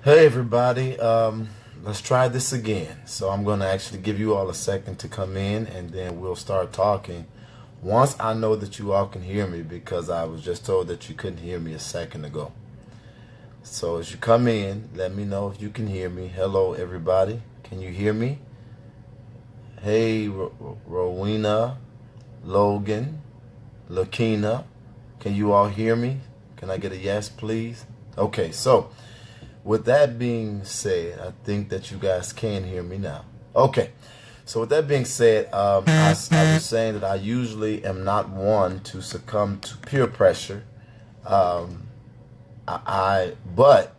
Hey everybody, let's try this again. So I'm going to actually give you all a second to come in and then we'll start talking once I know that you all can hear me, because I was just told that you couldn't hear me a second ago. So as you come in, let me know if you can hear me. Hello everybody, can you hear me? Hey Rowena, Logan, Lakina, can you all hear me? Can I get a yes please? Okay, so with that being said, I think that you guys can hear me now. Okay. So with that being said, I was saying that I usually am not one to succumb to peer pressure. Um, but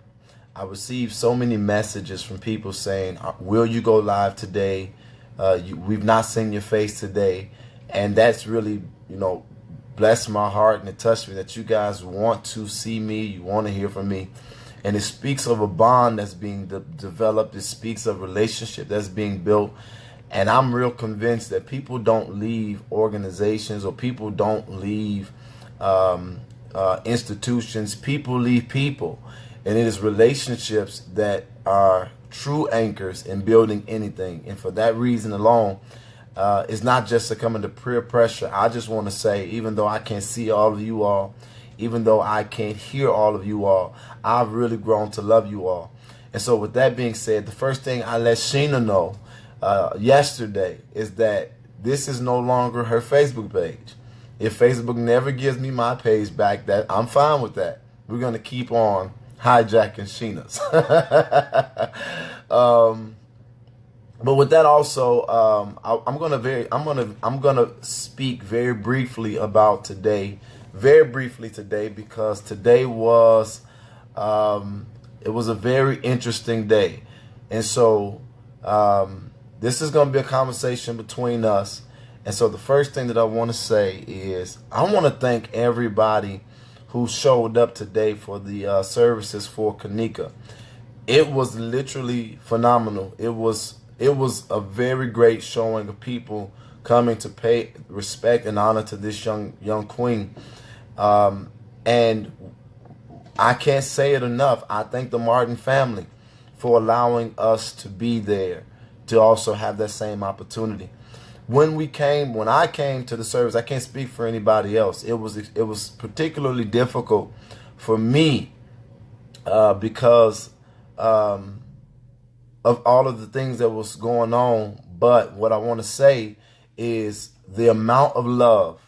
I received so many messages from people saying, "Will you go live today? We've not seen your face today," and that's really, blessed my heart, and it touched me that you guys want to see me, you want to hear from me. And it speaks of a bond that's being developed. It speaks of relationship that's being built. And I'm real convinced that people don't leave organizations, or people don't leave institutions. People leave people. And it is relationships that are true anchors in building anything. And for that reason alone, it's not just succumbing to peer pressure. I just want to say, even though I can't see all of you all, even though I can't hear all of you all, I've really grown to love you all. And so with that being said, the first thing I let Sheena know yesterday is that this is no longer her Facebook page. If Facebook never gives me my page back, that I'm fine with that. We're going to keep on hijacking Sheena's. But with that also, I'm gonna speak very briefly about today. Very briefly today, because today was it was a very interesting day. And so this is going to be a conversation between us. And so the first thing that I want to say is I want to thank everybody who showed up today for the services for Kanika. It was literally phenomenal. It was a very great showing of people coming to pay respect and honor to this young queen. And I can't say it enough. I thank the Martin family for allowing us to be there to also have that same opportunity. When I came to the service, I can't speak for anybody else. It was particularly difficult for me because of all of the things that was going on. But what I want to say is the amount of love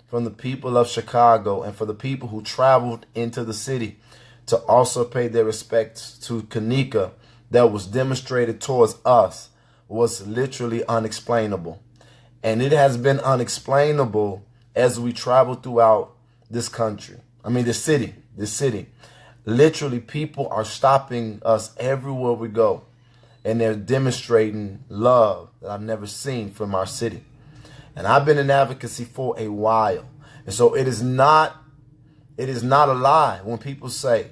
from the people of Chicago and for the people who traveled into the city to also pay their respects to Kanika that was demonstrated towards us was literally unexplainable. And it has been unexplainable as we travel throughout this country. This city. Literally, people are stopping us everywhere we go, and they're demonstrating love that I've never seen from our city. And I've been in advocacy for a while. And so it is not a lie when people say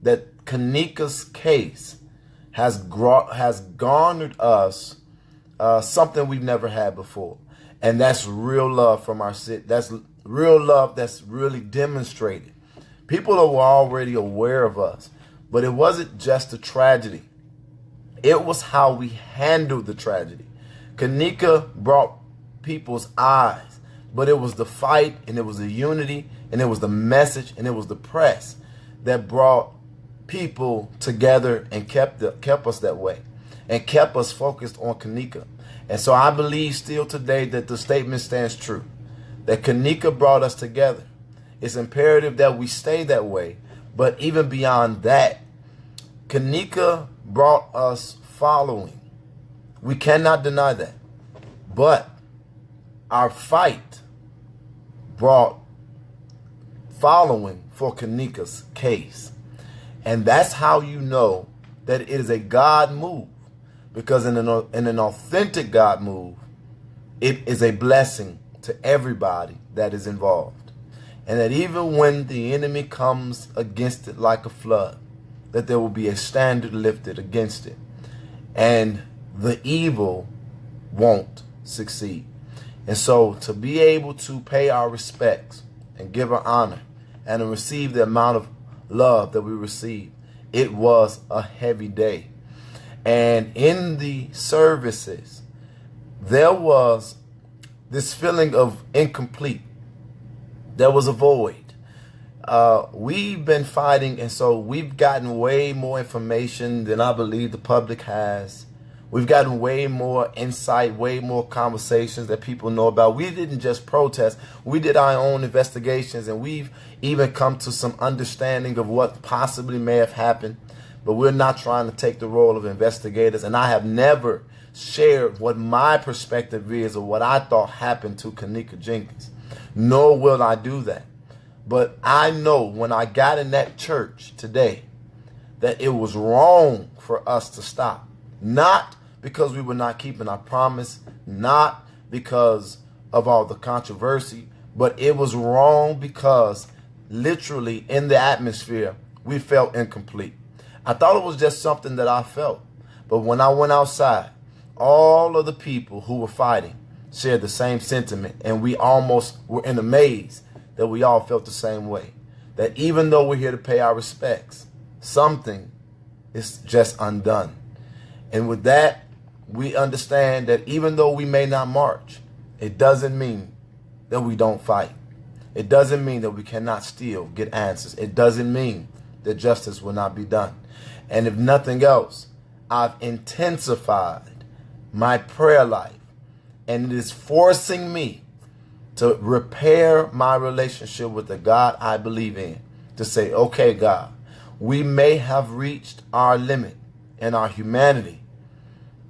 that Kanika's case has garnered us something we've never had before. And that's real love from our city. That's real love that's really demonstrated. People were already aware of us, but it wasn't just a tragedy. It was how we handled the tragedy. Kanika brought people's eyes, but it was the fight, and it was the unity, and it was the message, and it was the press that brought people together and kept us that way and kept us focused on Kanika. And so I believe still today that the statement stands true, that Kanika brought us together. It's imperative that we stay that way, but even beyond that, Kanika brought us following. We cannot deny that. But our fight brought following for Kanika's case. And that's how you know that it is a God move. Because in an authentic God move, it is a blessing to everybody that is involved. And that even when the enemy comes against it like a flood, that there will be a standard lifted against it. And the evil won't succeed. And so to be able to pay our respects and give our honor and to receive the amount of love that we receive it was a heavy day. And in the services, there was this feeling of incomplete. There was a void. We've been fighting, and so we've gotten way more information than I believe the public has. We've gotten way more insight, way more conversations that people know about. We didn't just protest. We did our own investigations, and we've even come to some understanding of what possibly may have happened. But we're not trying to take the role of investigators. And I have never shared what my perspective is or what I thought happened to Kenneka Jenkins. Nor will I do that. But I know when I got in that church today that it was wrong for us to stop. Not because we were not keeping our promise, not because of all the controversy, but it was wrong because literally in the atmosphere, we felt incomplete. I thought it was just something that I felt. But when I went outside, all of the people who were fighting shared the same sentiment, and we almost were in a maze that we all felt the same way. That even though we're here to pay our respects, something is just undone. And with that, we understand that even though we may not march, it doesn't mean that we don't fight. It doesn't mean that we cannot still get answers. It doesn't mean that justice will not be done. And if nothing else, I've intensified my prayer life, and it is forcing me to repair my relationship with the God I believe in. To say, okay, God, we may have reached our limit in our humanity,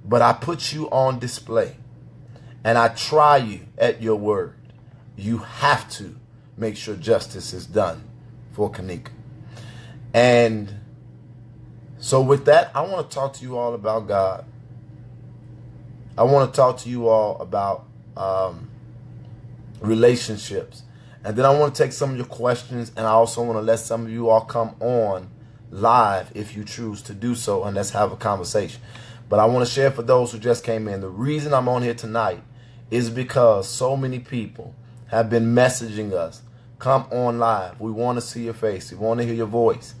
but I put you on display, and I try you at your word. You have to make sure justice is done for Kenneka. And so with that, I want to talk to you all about God. I want to talk to you all about relationships. And then I want to take some of your questions, and I also want to let some of you all come on live if you choose to do so, and let's have a conversation. But I want to share for those who just came in. The reason I'm on here tonight is because so many people have been messaging us, come on live. We want to see your face. We want to hear your voice.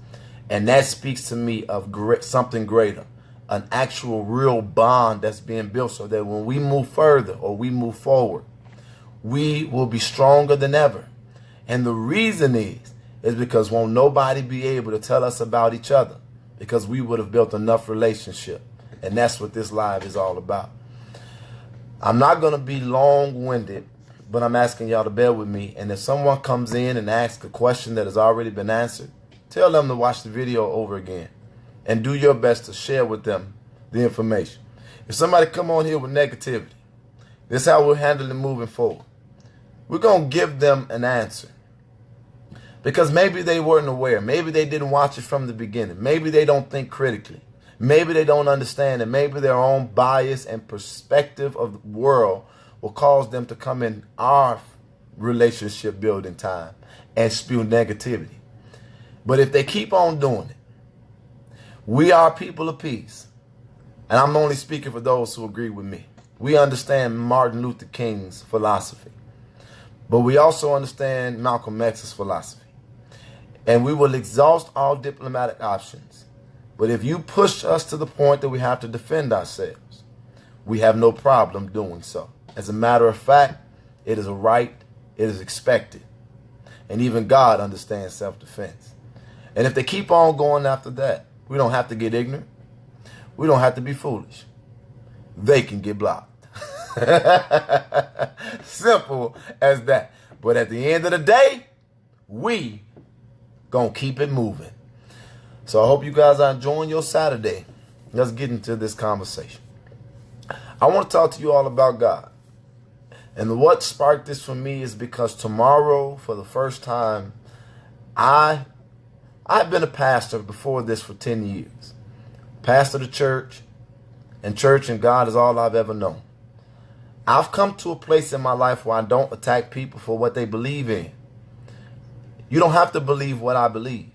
And that speaks to me of something greater, an actual real bond that's being built so that when we move further or we move forward, we will be stronger than ever. And the reason is because won't nobody be able to tell us about each other, because we would have built enough relationship. And that's what this live is all about. I'm not going to be long-winded, but I'm asking y'all to bear with me. And if someone comes in and asks a question that has already been answered, tell them to watch the video over again and do your best to share with them the information. If somebody come on here with negativity, this is how we'll handle it moving forward. We're going to give them an answer, because maybe they weren't aware. Maybe they didn't watch it from the beginning. Maybe they don't think critically. Maybe they don't understand, and maybe their own bias and perspective of the world will cause them to come in our relationship building time and spew negativity. But if they keep on doing it, we are people of peace. And I'm only speaking for those who agree with me. We understand Martin Luther King's philosophy, but we also understand Malcolm X's philosophy. And we will exhaust all diplomatic options. But if you push us to the point that we have to defend ourselves, we have no problem doing so. As a matter of fact, it is a right, it is expected. And even God understands self-defense. And if they keep on going after that, we don't have to get ignorant. We don't have to be foolish. They can get blocked. Simple as that. But at the end of the day, we gonna keep it moving. So I hope you guys are enjoying your Saturday. Let's get into this conversation. I want to talk to you all about God. And what sparked this for me is because tomorrow, for the first time, I've been a pastor before this for 10 years. Pastor of the church, and God is all I've ever known. I've come to a place in my life where I don't attack people for what they believe in. You don't have to believe what I believe.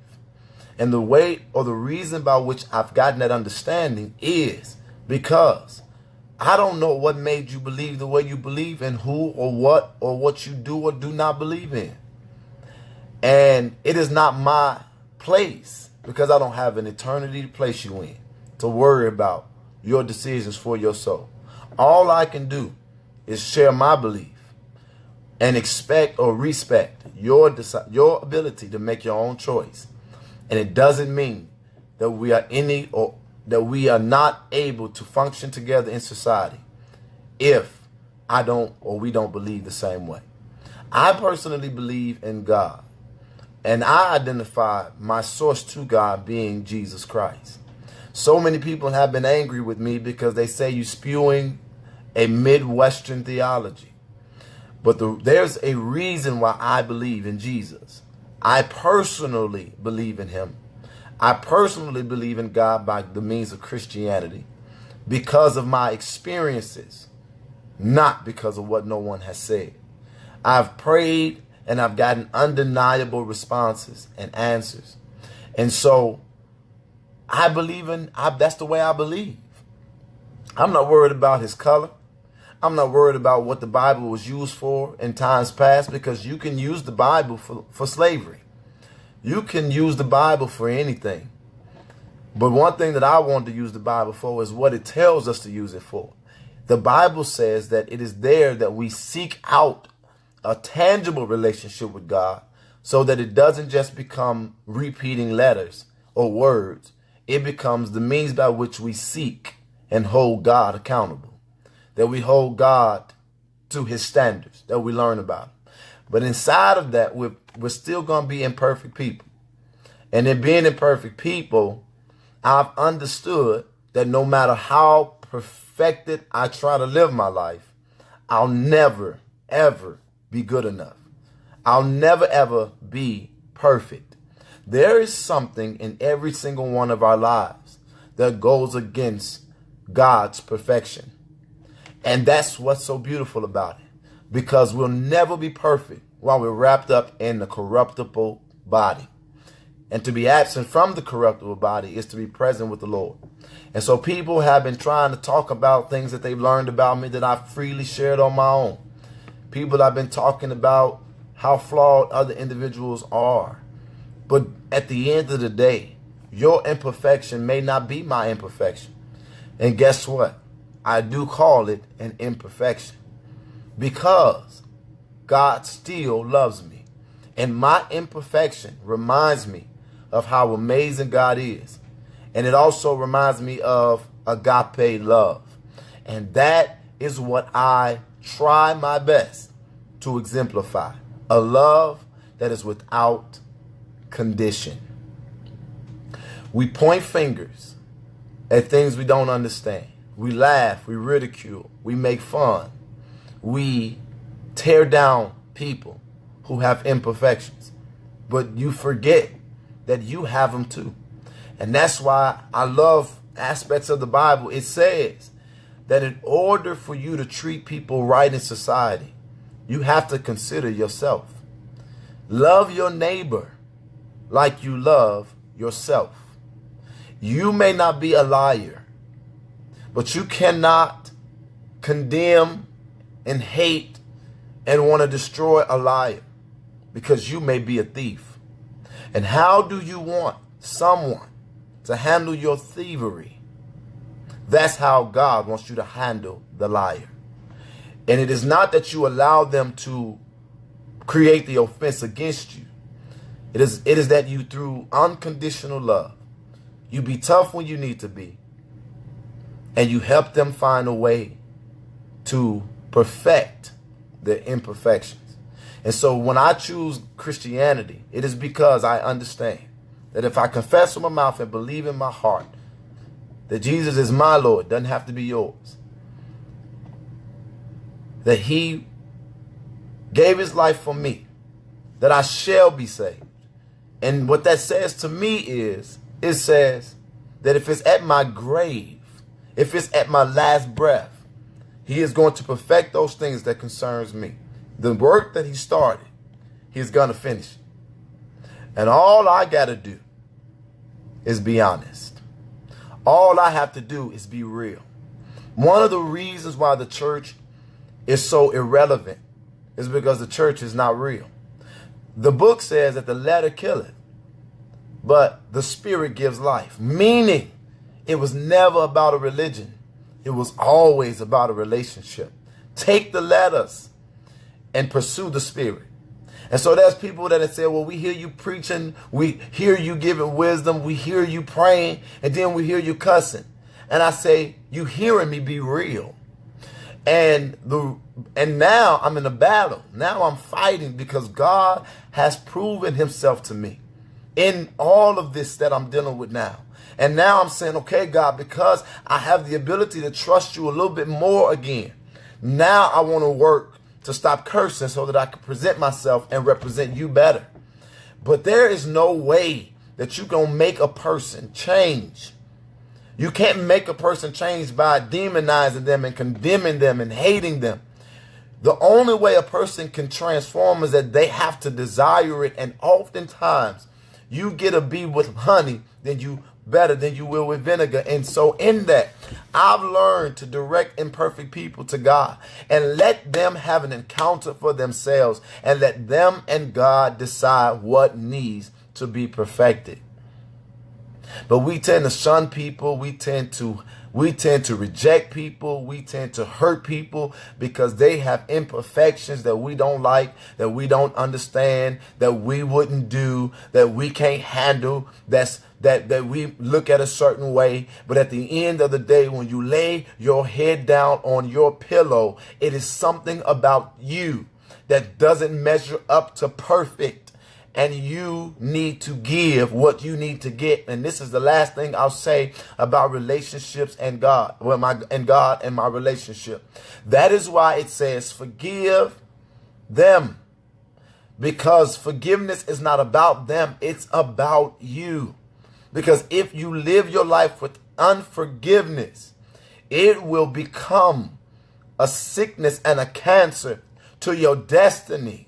And the way or the reason by which I've gotten that understanding is because I don't know what made you believe the way you believe, and who or what you do or do not believe in. And it is not my place because I don't have an eternity to place you in to worry about your decisions for your soul. All I can do is share my belief and expect or respect your ability to make your own choice. And it doesn't mean that we are not able to function together in society if we don't believe the same way. I personally believe in God, and I identify my source to God being Jesus Christ. So many people have been angry with me because they say you're spewing a Midwestern theology. But there's a reason why I believe in Jesus. I personally believe in him. I personally believe in God by the means of Christianity because of my experiences, not because of what no one has said. I've prayed and I've gotten undeniable responses and answers. And so I believe that's the way I believe. I'm not worried about his color. I'm not worried about what the Bible was used for in times past, because you can use the Bible for slavery. You can use the Bible for anything. But one thing that I want to use the Bible for is what it tells us to use it for. The Bible says that it is there that we seek out a tangible relationship with God, so that it doesn't just become repeating letters or words. It becomes the means by which we seek and hold God accountable, that we hold God to his standards, that we learn about. But inside of that, we're still going to be imperfect people. And in being imperfect people, I've understood that no matter how perfected I try to live my life, I'll never, ever be good enough. I'll never, ever be perfect. There is something in every single one of our lives that goes against God's perfection. And that's what's so beautiful about it, because we'll never be perfect while we're wrapped up in the corruptible body. And to be absent from the corruptible body is to be present with the Lord. And so people have been trying to talk about things that they've learned about me that I've freely shared on my own. People have been talking about how flawed other individuals are. But at the end of the day, your imperfection may not be my imperfection. And guess what? I do call it an imperfection, because God still loves me. And my imperfection reminds me of how amazing God is. And it also reminds me of agape love. And that is what I try my best to exemplify. A love that is without condition. We point fingers at things we don't understand. We laugh, we ridicule, we make fun. We tear down people who have imperfections. But you forget that you have them too. And that's why I love aspects of the Bible. It says that in order for you to treat people right in society, you have to consider yourself. Love your neighbor like you love yourself. You may not be a liar, but you cannot condemn and hate and want to destroy a liar, because you may be a thief. And how do you want someone to handle your thievery? That's how God wants you to handle the liar. And it is not that you allow them to create the offense against you. It is that you, through unconditional love, you be tough when you need to be, and you help them find a way to perfect their imperfections. And so when I choose Christianity, it is because I understand that if I confess with my mouth and believe in my heart that Jesus is my Lord, doesn't have to be yours, that he gave his life for me, that I shall be saved. And what that says to me is, it says that if it's at my grave, if it's at my last breath, he is going to perfect those things that concerns me. The work that he started, he's going to finish it. And all I got to do is be honest. All I have to do is be real. One of the reasons why the church is so irrelevant is because the church is not real. The book says that the letter killeth, but the Spirit gives life. Meaning, it was never about a religion. It was always about a relationship. Take the letters and pursue the Spirit. And so there's people that have said, well, we hear you preaching, we hear you giving wisdom, we hear you praying, and then we hear you cussing. And I say, you hearing me be real. And now I'm in a battle. Now I'm fighting because God has proven himself to me in all of this that I'm dealing with now. And now I'm saying, okay, God, because I have the ability to trust you a little bit more again, now I want to work to stop cursing so that I can present myself and represent you better. But there is no way that you can make a person change. You can't make a person change by demonizing them and condemning them and hating them. The only way a person can transform is that they have to desire it. And oftentimes you get a bee with honey better than you will with vinegar. And so in that, I've learned to direct imperfect people to God and let them have an encounter for themselves and let them and God decide what needs to be perfected. But we tend to shun people. We tend to reject people. We tend to hurt people because they have imperfections that we don't like, that we don't understand, that we wouldn't do, that we can't handle, that we look at a certain way. But at the end of the day, when you lay your head down on your pillow, it is something about you that doesn't measure up to perfect. And you need to give what you need to get. And this is the last thing I'll say about relationships and God. God and my relationship. That is why it says forgive them. Because forgiveness is not about them. It's about you. Because if you live your life with unforgiveness, it will become a sickness and a cancer to your destiny.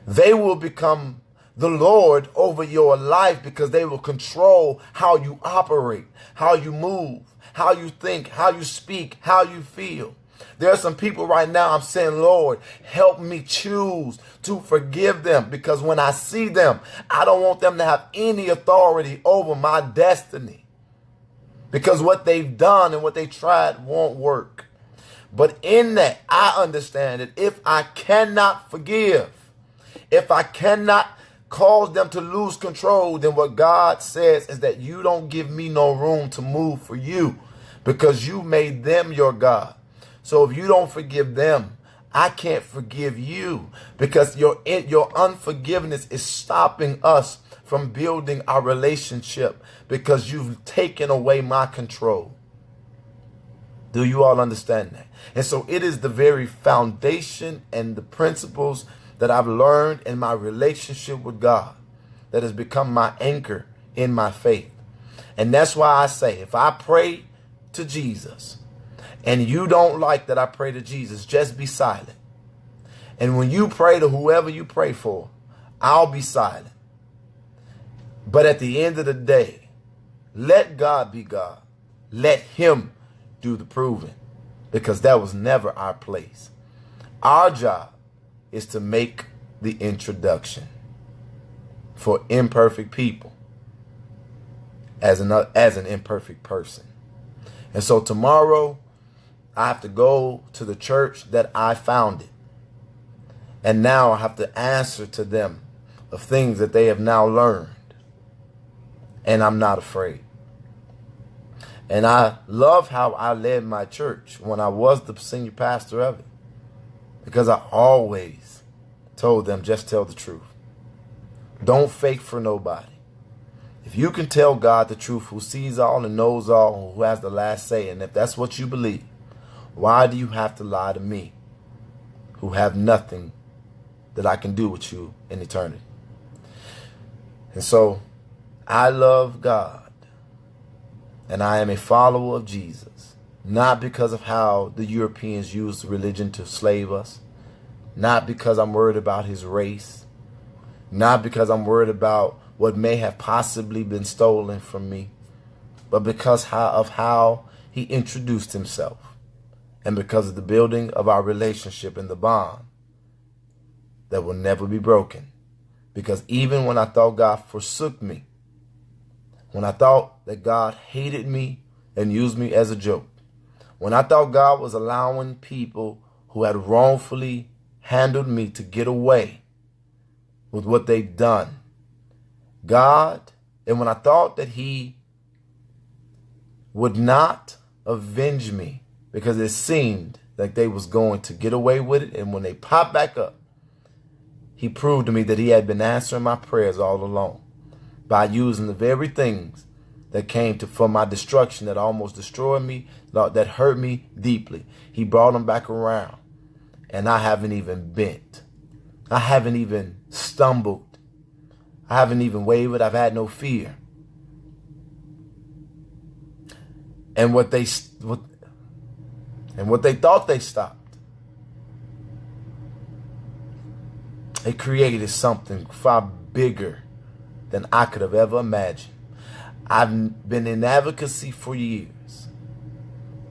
They will become the Lord over your life because they will control how you operate, how you move, how you think, how you speak, how you feel. There are some people right now I'm saying, Lord, help me choose to forgive them because when I see them, I don't want them to have any authority over my destiny because what they've done and what they tried won't work. But in that, I understand that if I cannot forgive, if I cannot cause them to lose control, then what God says is that you don't give me no room to move for you because you made them your God. So if you don't forgive them, I can't forgive you because your unforgiveness is stopping us from building our relationship because you've taken away my control. Do you all understand that? And so it is the very foundation and the principles that I've learned in my relationship with God that has become my anchor in my faith. And that's why I say, if I pray to Jesus and you don't like that I pray to Jesus, just be silent. And when you pray to whoever you pray for, I'll be silent. But at the end of the day, let God be God. Let him do the proving because that was never our place. Our job is to make the introduction for imperfect people as an imperfect person. And so tomorrow I have to go to the church that I founded. And now I have to answer to them of things that they have now learned. And I'm not afraid. And I love how I led my church when I was the senior pastor of it. Because I always told them, just tell the truth. Don't fake for nobody. If you can tell God the truth, who sees all and knows all, and who has the last say, and if that's what you believe, why do you have to lie to me, who have nothing that I can do with you in eternity? And so, I love God, and I am a follower of Jesus. Not because of how the Europeans used religion to slave us. Not because I'm worried about his race. Not because I'm worried about what may have possibly been stolen from me. But because of how he introduced himself. And because of the building of our relationship and the bond that will never be broken. Because even when I thought God forsook me, When I thought that God hated me and used me as a joke. When I thought God was allowing people who had wrongfully handled me to get away with what they've done. And when I thought that he would not avenge me because it seemed like they was going to get away with it, and when they popped back up, he proved to me that he had been answering my prayers all along by using the very things that came for my destruction, that almost destroyed me, that hurt me deeply. He brought them back around, and I haven't even bent. I haven't even stumbled. I haven't even wavered. I've had no fear. And what they thought they stopped, it created something far bigger than I could have ever imagined. I've been in advocacy for years.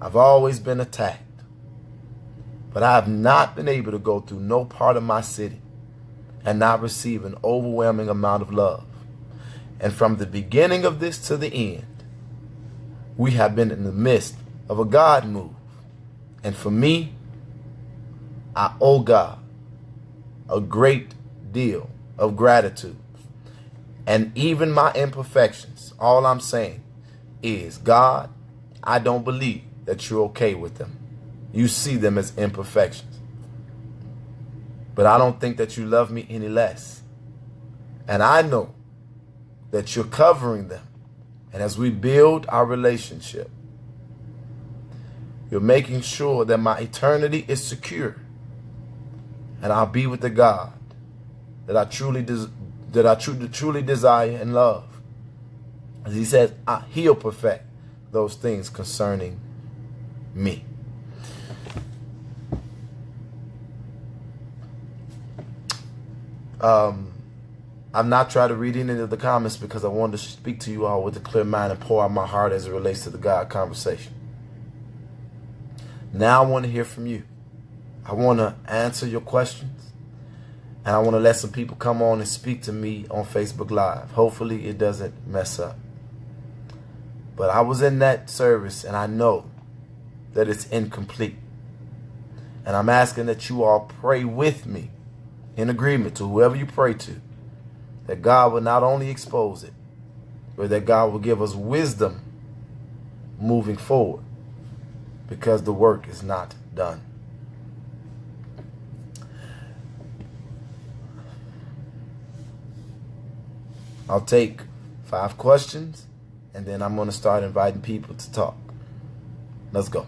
I've always been attacked. But I have not been able to go through no part of my city and not receive an overwhelming amount of love. And from the beginning of this to the end, we have been in the midst of a God move. And for me, I owe God a great deal of gratitude. And even my imperfections, all I'm saying is, God, I don't believe that you're okay with them. You see them as imperfections. But I don't think that you love me any less. And I know that you're covering them. And as we build our relationship, you're making sure that my eternity is secure. And I'll be with the God that I truly desire and love. As he says, he'll perfect those things concerning me. I've not tried to read any of the comments because I wanted to speak to you all with a clear mind and pour out my heart as it relates to the God conversation. Now I want to hear from you. I want to answer your questions. And I want to let some people come on and speak to me on Facebook Live. Hopefully it doesn't mess up. But I was in that service and I know that it's incomplete. And I'm asking that you all pray with me in agreement to whoever you pray to, that God will not only expose it, but that God will give us wisdom moving forward, because the work is not done. I'll take 5 questions, and then I'm going to start inviting people to talk. Let's go.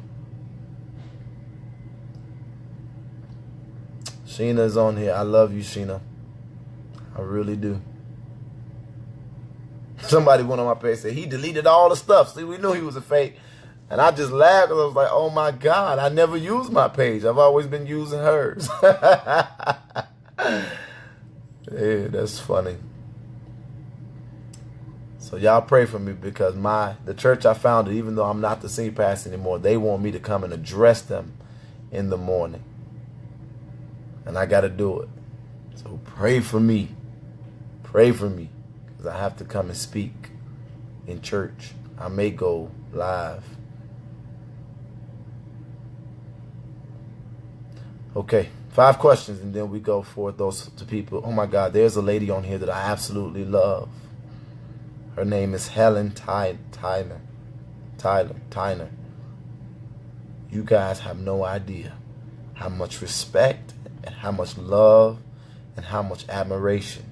Sheena's on here. I love you, Sheena. I really do. Somebody went on my page and said, he deleted all the stuff. See, we knew he was a fake. And I just laughed because I was like, oh my God, I never used my page. I've always been using hers. Yeah, that's funny. So y'all pray for me, because the church I founded, even though I'm not the senior pastor anymore, they want me to come and address them in the morning. And I got to do it. So pray for me. Pray for me, because I have to come and speak in church. I may go live. Okay, 5 questions, and then we go for those to people. Oh my God, there's a lady on here that I absolutely love. Her name is Helen Tyner. You guys have no idea how much respect and how much love and how much admiration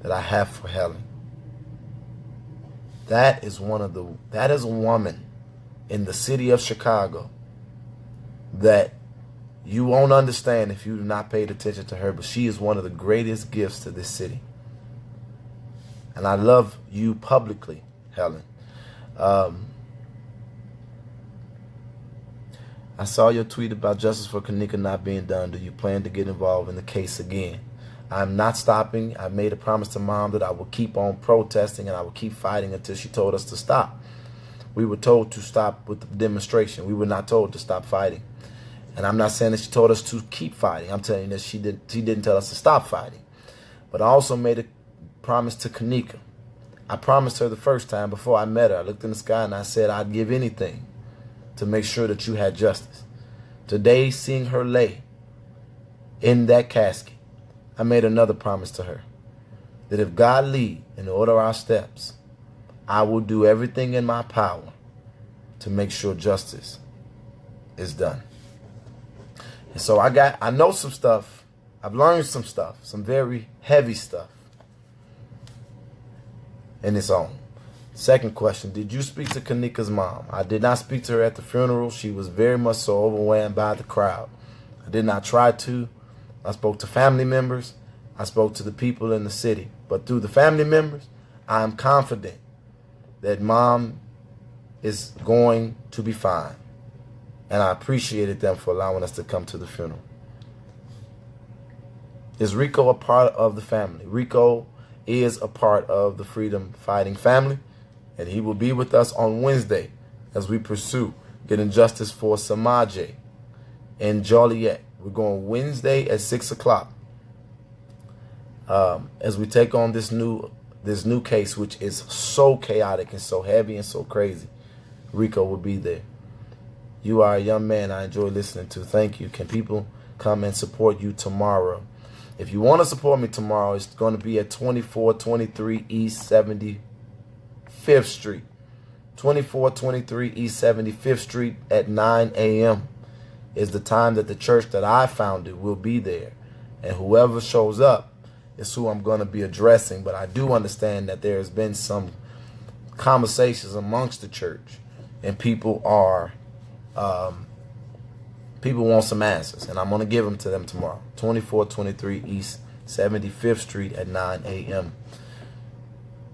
that I have for Helen. That is a woman in the city of Chicago that you won't understand if you've not paid attention to her, but she is one of the greatest gifts to this city. And I love you publicly, Helen. I saw your tweet about justice for Kanika not being done. Do you plan to get involved in the case again? I'm not stopping. I made a promise to Mom that I will keep on protesting and I will keep fighting until she told us to stop. We were told to stop with the demonstration. We were not told to stop fighting. And I'm not saying that she told us to keep fighting. I'm telling you that she didn't tell us to stop fighting. But I also made a promise to Kanika. I promised her the first time before I met her. I looked in the sky and I said I'd give anything to make sure that you had justice. Today, seeing her lay in that casket, I made another promise to her, that if God lead and order our steps, I will do everything in my power to make sure justice is done. And so I know some stuff. I've learned some stuff, some very heavy stuff in its own. Second question, did you speak to Kanika's mom? I did not speak to her at the funeral. She was very much so overwhelmed by the crowd. I did not try to. I spoke to family members. I spoke to the people in the city. But through the family members, I am confident that mom is going to be fine. And I appreciated them for allowing us to come to the funeral. Is Rico a part of the family? Rico is a part of the freedom fighting family. And he will be with us on Wednesday as we pursue getting justice for Samaje in Joliet. We're going Wednesday at 6 o'clock as we take on this new case, which is so chaotic and so heavy and so crazy. Rico will be there. You are a young man I enjoy listening to. Thank you. Can people come and support you tomorrow? If you want to support me tomorrow, it's going to be at 2423 East 75th Street. 2423 East 75th Street at 9 a.m. is the time that the church that I founded will be there. And whoever shows up is who I'm going to be addressing. But I do understand that there has been some conversations amongst the church, and people want some answers, and I'm going to give them to them tomorrow. 2423 East 75th Street at 9 a.m.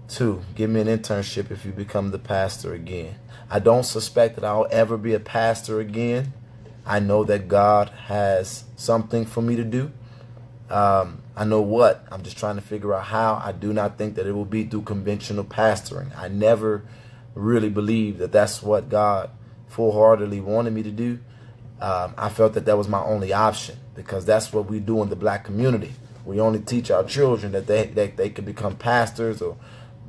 2, give me an internship if you become the pastor again. I don't suspect that I'll ever be a pastor again. I know that God has something for me to do. I know what. I'm just trying to figure out how. I do not think that it will be through conventional pastoring. I never really believed that that's what God full-heartedly wanted me to do. I felt that that was my only option, because that's what we do in the black community. We only teach our children that they can become pastors or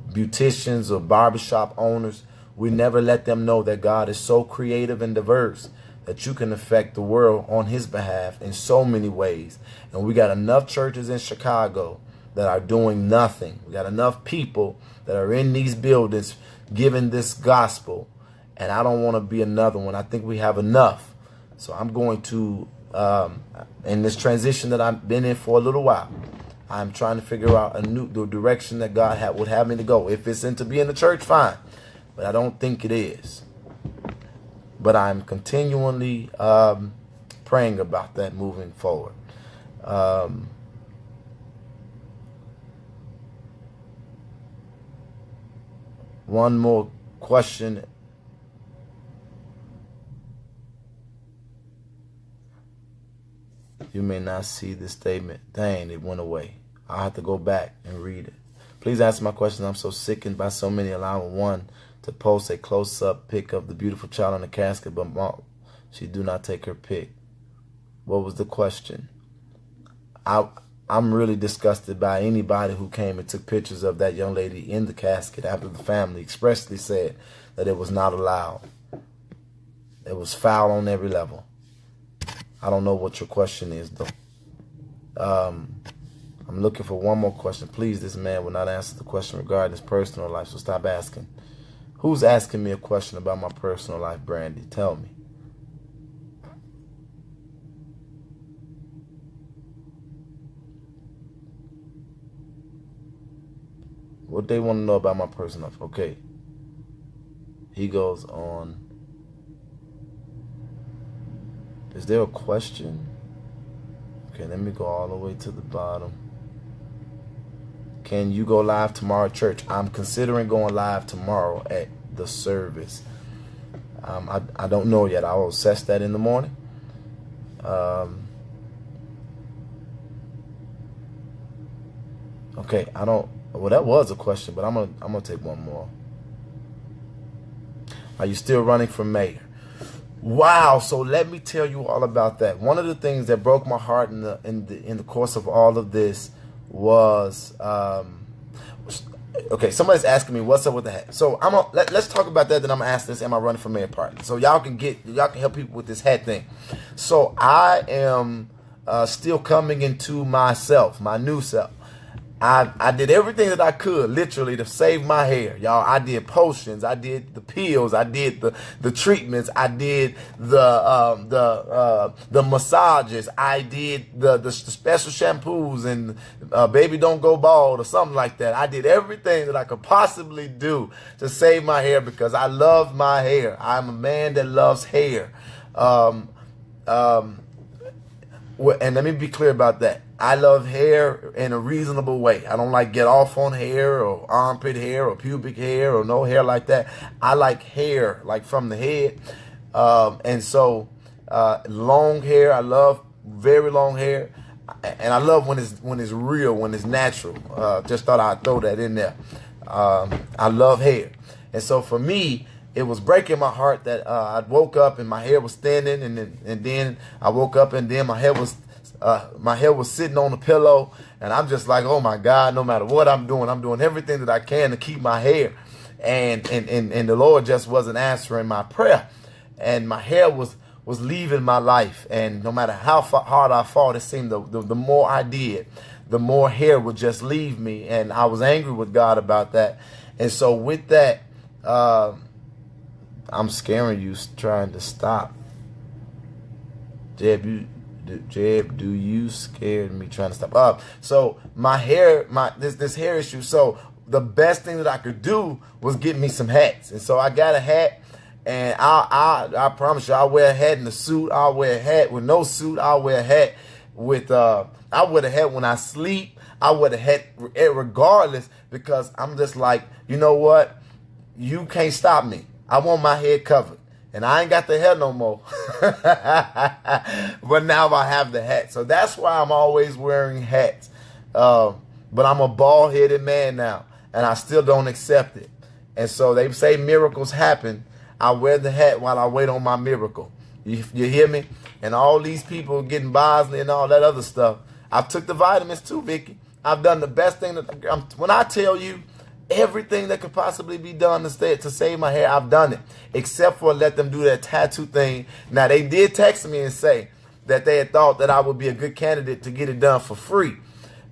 beauticians or barbershop owners. We never let them know that God is so creative and diverse that you can affect the world on his behalf in so many ways. And we got enough churches in Chicago that are doing nothing. We got enough people that are in these buildings giving this gospel, and I don't want to be another one. I think we have enough. So I'm going to, in this transition that I've been in for a little while, I'm trying to figure out the direction that God would have me to go. If it's into being the church, fine. But I don't think it is. But I'm continually praying about that moving forward. One more question. You may not see this statement. Dang, it went away. I'll have to go back and read it. Please answer my question. I'm so sickened by so many allowing one to post a close-up pic of the beautiful child in the casket, but mom, she do not take her pic. What was the question? I'm really disgusted by anybody who came and took pictures of that young lady in the casket after the family expressly said that it was not allowed. It was foul on every level. I don't know what your question is, though. I'm looking for one more question. Please, this man will not answer the question regarding his personal life, so stop asking. Who's asking me a question about my personal life, Brandy? Tell me. What they want to know about my personal life? Okay. He goes on. Is there a question? Okay, let me go all the way to the bottom. Can you go live tomorrow at church? I'm considering going live tomorrow at the service. I don't know yet. I will assess that in the morning. Okay, well, that was a question, but I'm gonna take one more. Are you still running for mayor? Wow, so let me tell you all about that. One of the things that broke my heart in the course of all of this was Okay, somebody's asking me what's up with the hat. So let's talk about that. Then I'm gonna ask this: am I running for mayor part? So y'all can help people with this hat thing. So I am still coming into myself, my new self. I did everything that I could, literally, to save my hair, y'all. I did potions, I did the pills, I did the treatments, I did the massages, I did the special shampoos and baby don't go bald or something like that. I did everything that I could possibly do to save my hair because I love my hair. I'm a man that loves hair. And let me be clear about that. I love hair in a reasonable way. I don't like get off on hair or armpit hair or pubic hair or no hair like that. I like hair like from the head. And so long hair, I love very long hair. And I love when it's real, when it's natural. Just thought I'd throw that in there. I love hair. And so for me, it was breaking my heart that I woke up and my hair was thinning, and then I woke up and then my head was sitting on the pillow, and I'm just like, oh my God, no matter what I'm doing everything that I can to keep my hair, and the Lord just wasn't answering my prayer, and my hair was leaving my life, and no matter how hard I fought, it seemed the more I did, the more hair would just leave me, and I was angry with God about that, and so with that, I'm scaring you, trying to stop. Jeb, do you scared me trying to stop? So my hair, this hair issue. So the best thing that I could do was get me some hats, and so I got a hat, and I promise you, I'll wear a hat in a suit. I'll wear a hat with no suit. I'll wear a hat with I wear a hat when I sleep. I wear a hat regardless because I'm just like, you know what? You can't stop me. I want my head covered. And I ain't got the hair no more. But now I have the hat. So that's why I'm always wearing hats. But I'm a bald-headed man now. And I still don't accept it. And so they say miracles happen. I wear the hat while I wait on my miracle. You hear me? And all these people getting Bosley and all that other stuff. I've took the vitamins too, Vicky. I've done the best thing. When I tell you, everything that could possibly be done to save my hair, I've done it, except for let them do that tattoo thing. Now, they did text me and say that they had thought that I would be a good candidate to get it done for free.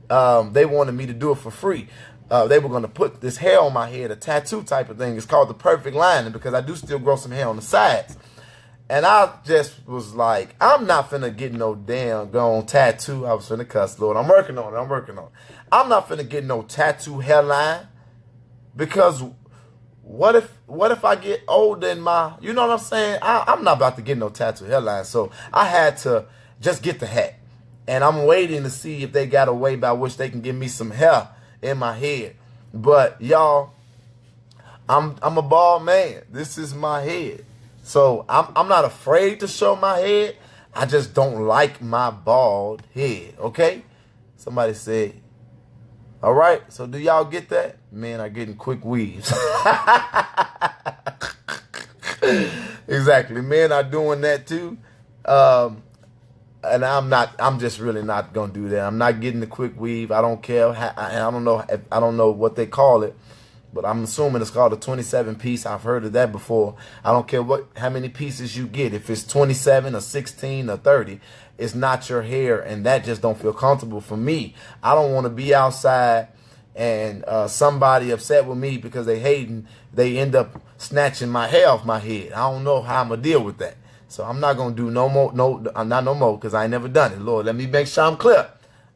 They wanted me to do it for free. They were going to put this hair on my head, a tattoo type of thing. It's called the perfect lining because I do still grow some hair on the sides. And I just was like, I'm not finna get no damn gone tattoo. I was finna cuss, Lord. I'm working on it. I'm not finna get no tattoo hairline. Because what if I get older and you know what I'm saying? I'm not about to get no tattoo hairline. So I had to just get the hat. And I'm waiting to see if they got a way by which they can give me some hair in my head. But y'all, I'm a bald man. This is my head. So I'm not afraid to show my head. I just don't like my bald head. Okay? Somebody said, all right, so do y'all get that? Men are getting quick weaves. Exactly. Men are doing that too. And I'm just really not going to do that. I'm not getting the quick weave. I don't care. I don't know what they call it, but I'm assuming it's called a 27 piece. I've heard of that before. I don't care how many pieces you get. If it's 27 or 16 or 30, it's not your hair, and that just don't feel comfortable for me. I don't want to be outside and somebody upset with me because they hating. They end up snatching my hair off my head. I don't know how I'm gonna deal with that. So I'm not gonna do no more. I'm not no more because I ain't never done it. Lord, let me make sure I'm clear.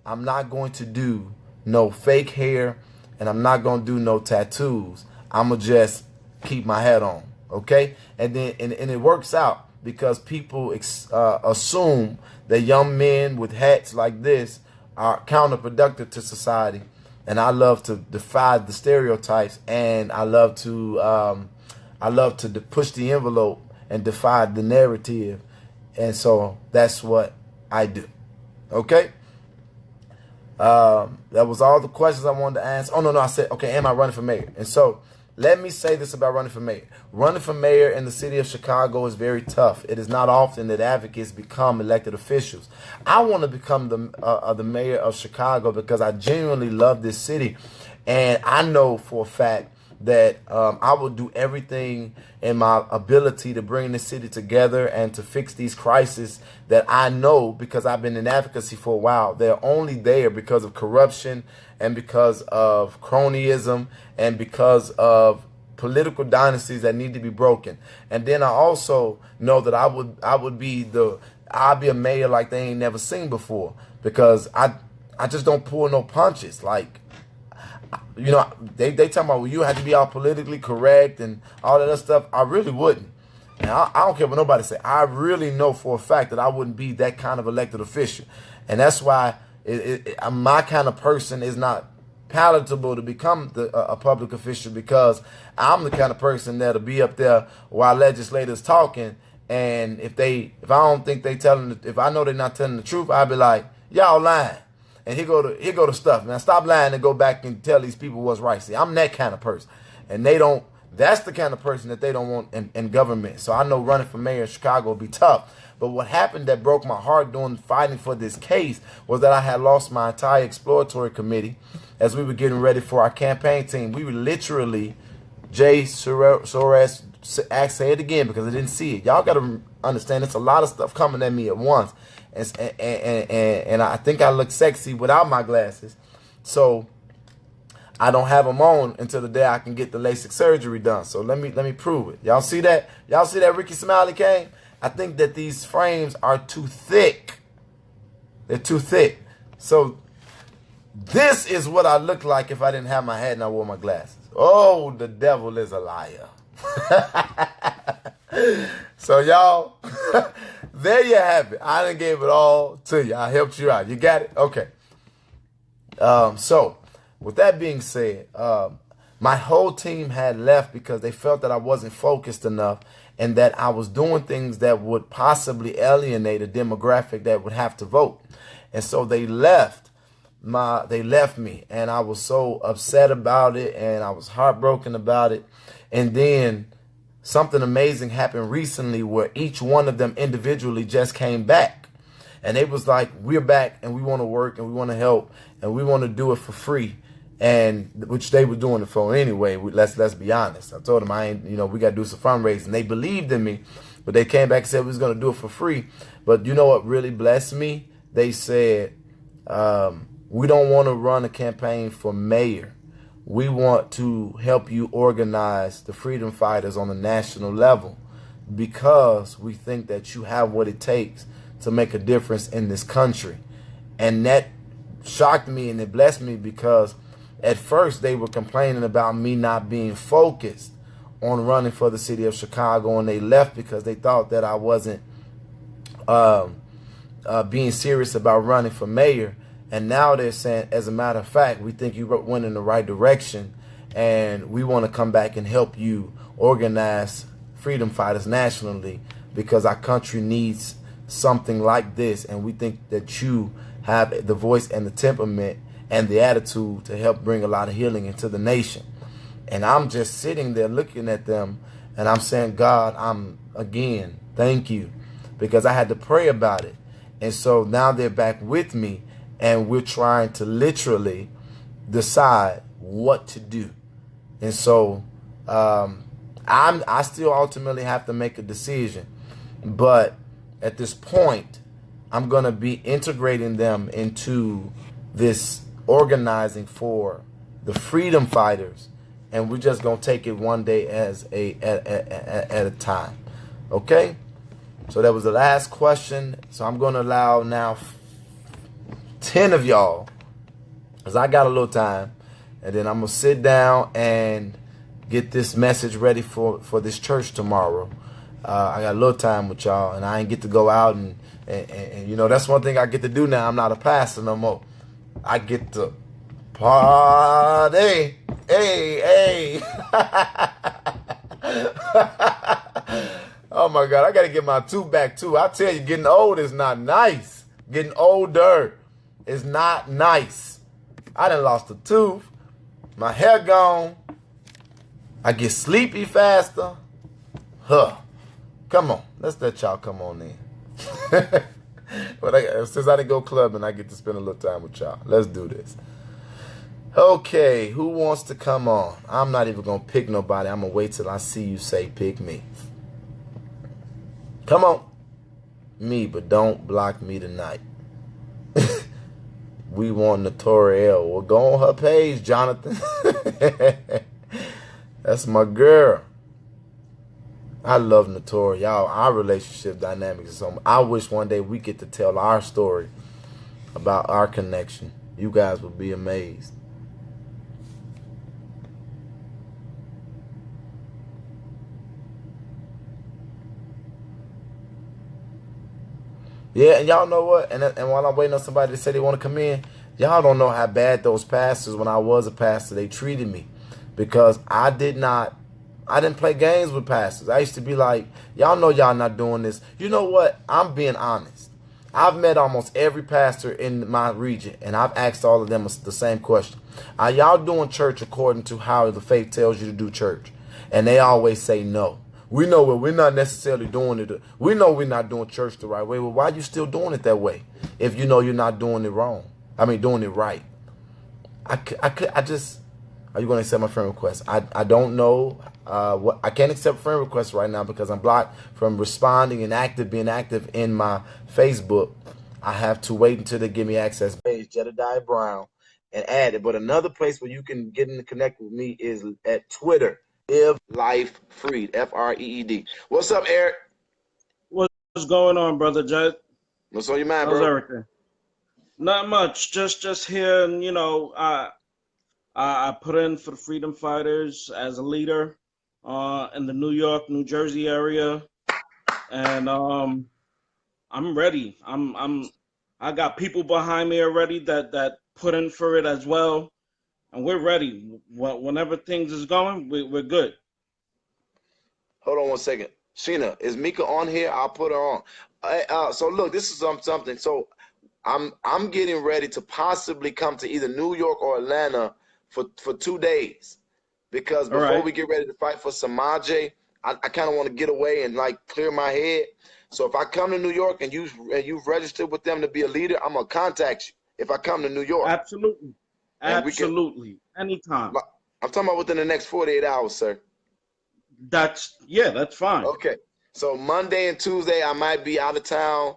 I'm not going to do no fake hair, and I'm not gonna do no tattoos. I'm gonna just keep my hat on, okay? And then and it works out because people assume that young men with hats like this are counterproductive to society. And I love to defy the stereotypes, and I love to push the envelope and defy the narrative. And so that's what I do. Okay? That was all the questions I wanted to ask. Oh, no, I said, okay, am I running for mayor? And so let me say this about running for mayor. Running for mayor in the city of Chicago is very tough. It is not often that advocates become elected officials. I want to become the mayor of Chicago because I genuinely love this city. And I know for a fact that I will do everything in my ability to bring the city together and to fix these crises that I know, because I've been in advocacy for a while, they're only there because of corruption and because of cronyism and because of political dynasties that need to be broken. And then I also know that I'll be a mayor like they ain't never seen before, because I just don't pull no punches. Like, you know, they talking about, well, you have to be all politically correct and all that other stuff. I really wouldn't. And I don't care what nobody say. I really know for a fact that I wouldn't be that kind of elected official. And that's why my kind of person is not palatable to become a public official, because I'm the kind of person that'll be up there while legislators talking, and if I don't think if I know they're not telling the truth, I'll be like, y'all lying. And here go the stuff. Now stop lying and go back and tell these people what's right. See, I'm that kind of person. And that's the kind of person that they don't want in government. So I know running for mayor of Chicago will be tough. But what happened that broke my heart during fighting for this case was that I had lost my entire exploratory committee as we were getting ready for our campaign team. We were literally, Jay Soros, say it again because I didn't see it. Y'all got to understand, it's a lot of stuff coming at me at once. And I think I look sexy without my glasses. So I don't have them on until the day I can get the LASIK surgery done. So let me prove it. Y'all see that? Y'all see that Ricky Smiley came? I think that these frames are too thick. They're too thick. So this is what I look like if I didn't have my hat and I wore my glasses. Oh, the devil is a liar. So y'all, there you have it. I done gave it all to you. I helped you out. You got it? Okay. So with that being said, my whole team had left because they felt that I wasn't focused enough and that I was doing things that would possibly alienate a demographic that would have to vote. And so they left me, and I was so upset about it, and I was heartbroken about it. And then something amazing happened recently where each one of them individually just came back. And they was like, we're back and we want to work and we want to help and we want to do it for free. And which they were doing it for anyway. Let's be honest. I told them we got to do some fundraising. They believed in me, but they came back and said we was going to do it for free. But you know what really blessed me? They said, we don't want to run a campaign for mayor. We want to help you organize the freedom fighters on a national level because we think that you have what it takes to make a difference in this country. And that shocked me and it blessed me because at first they were complaining about me not being focused on running for the city of Chicago, and they left because they thought that I wasn't being serious about running for mayor. And now they're saying, as a matter of fact, we think you went in the right direction and we want to come back and help you organize freedom fighters nationally because our country needs something like this. And we think that you have the voice and the temperament and the attitude to help bring a lot of healing into the nation. And I'm just sitting there looking at them and I'm saying, God, thank you, because I had to pray about it. And so now they're back with me. And we're trying to literally decide what to do. And so I still ultimately have to make a decision. But at this point, I'm going to be integrating them into this organizing for the freedom fighters. And we're just going to take it one day at a time. Okay? So that was the last question. So I'm going to allow now 10 of y'all, because I got a little time, and then I'm going to sit down and get this message ready for this church tomorrow. I got a little time with y'all, and I ain't get to go out and that's one thing I get to do now. I'm not a pastor no more. I get to party. Hey. Oh my God, I got to get my tooth back too. I tell you, getting old is not nice. Getting older is not nice. I done lost a tooth. My hair gone. I get sleepy faster. Come on. Let's let y'all come on in. But since I didn't go clubbing, I get to spend a little time with y'all. Let's do this. Okay, who wants to come on? I'm not even gonna pick nobody. I'm gonna wait till I see you say pick me. Come on. Me, but don't block me tonight. We want Notoriel. Well, go on her page, Jonathan. That's my girl. I love Notoriel. Y'all, our relationship dynamics is something. I wish one day we get to tell our story about our connection. You guys would be amazed. Yeah, and y'all know what? And while I'm waiting on somebody to say they want to come in, y'all don't know how bad those pastors, when I was a pastor, they treated me. Because I didn't play games with pastors. I used to be like, y'all know y'all not doing this. You know what? I'm being honest. I've met almost every pastor in my region, and I've asked all of them the same question. Are y'all doing church according to how the faith tells you to do church? And they always say no. We know we're not necessarily doing it. We know we're not doing church the right way. Well, why are you still doing it that way if you know you're not doing it wrong? I mean, doing it right. I just, are you going to accept my friend request? I don't know. I can't accept friend requests right now because I'm blocked from responding and being active in my Facebook. I have to wait until they give me access. Page Jedidah Brown and add it. But another place where you can get in and connect with me is at Twitter. Live Life Freed, Freed. What's up, Eric? What's going on, brother Jed? What's on your mind, How's bro? everything? Not much. Just here, and I put in for the Freedom Fighters as a leader in the New York, New Jersey area, and I'm ready. I got people behind me already that put in for it as well, and we're ready. Whenever things is going, we're good. Hold on one second. Sheena, is Mika on here? I'll put her on. So look, this is something. So I'm getting ready to possibly come to either New York or Atlanta for 2 days, because All before right. we get ready to fight for Samaje, I kind of want to get away and like clear my head. So if I come to New York and you've registered with them to be a leader, I'm gonna contact you if I come to New York, Absolutely. and we can. Absolutely. Anytime. I'm talking about within the next 48 hours, sir. That's fine. Okay. So Monday and Tuesday, I might be out of town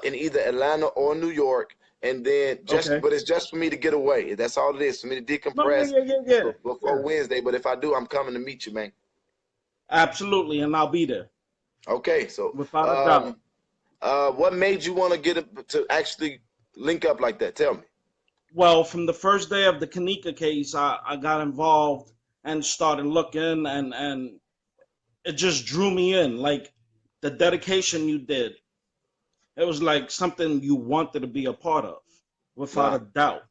in either Atlanta or New York, and then Okay. but it's just for me to get away. That's all it is, for me to No, yeah, decompress yeah, yeah, yeah. before Yeah. Wednesday. But if I do, I'm coming to meet you, man. Absolutely, and I'll be there Okay. So, without a doubt. what made you want to to actually link up like that? Tell me. Well, from the first day of the Kanika case, I got involved and started looking, and it just drew me in. Like the dedication you did, it was like something you wanted to be a part of, without a Wow. doubt.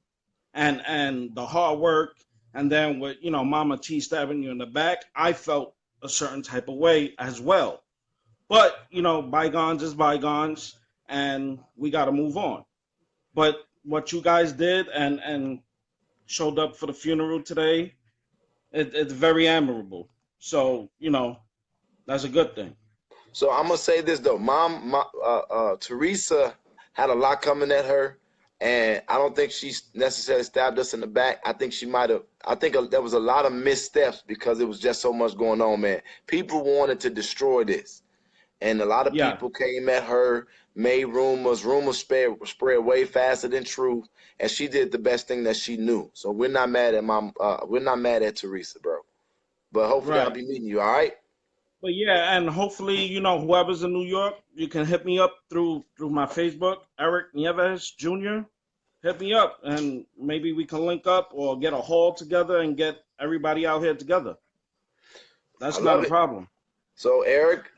And the hard work, and then with Mama T stabbing you in the back, I felt a certain type of way as well. But bygones is bygones, and we got to move on. But what you guys did and showed up for the funeral today, it's very admirable. So that's a good thing. So I'm gonna say this though, Teresa had a lot coming at her, and I don't think she necessarily stabbed us in the back. I think she might have. I think there was a lot of missteps because it was just so much going on, man. People wanted to destroy this, and a lot of Yeah, people came at her, made rumors. Rumors spread way faster than truth, and she did the best thing that she knew. So we're not mad at we're not mad at Teresa, bro. But hopefully I'll right. be meeting you. All right. But yeah, and hopefully whoever's in New York, you can hit me up through my Facebook, Eric Nieves Jr. Hit me up, and maybe we can link up or get a hall together and get everybody out here together. I That's not love a it. problem. So Eric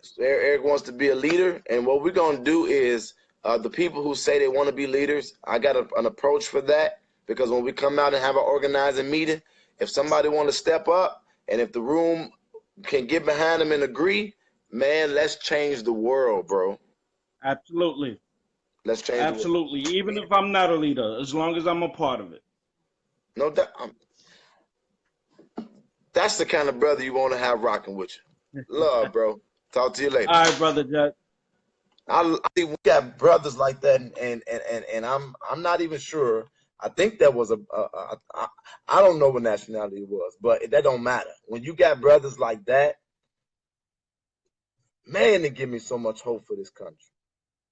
wants to be a leader, and what we're gonna do is the people who say they want to be leaders. I got an approach for that, because when we come out and have an organizing meeting, if somebody want to step up, and if the room can get behind them and agree, man, let's change the world, bro. Absolutely. Let's change the world. Absolutely. Even if I'm not a leader, as long as I'm a part of it. No doubt. That's the kind of brother you want to have rocking with you. Love, bro. Talk to you later. All right, brother Jet. I think we got brothers like that, and I'm not even sure I think that was I don't know what nationality it was, but that don't matter. When you got brothers like that, man, it give me so much hope for this country.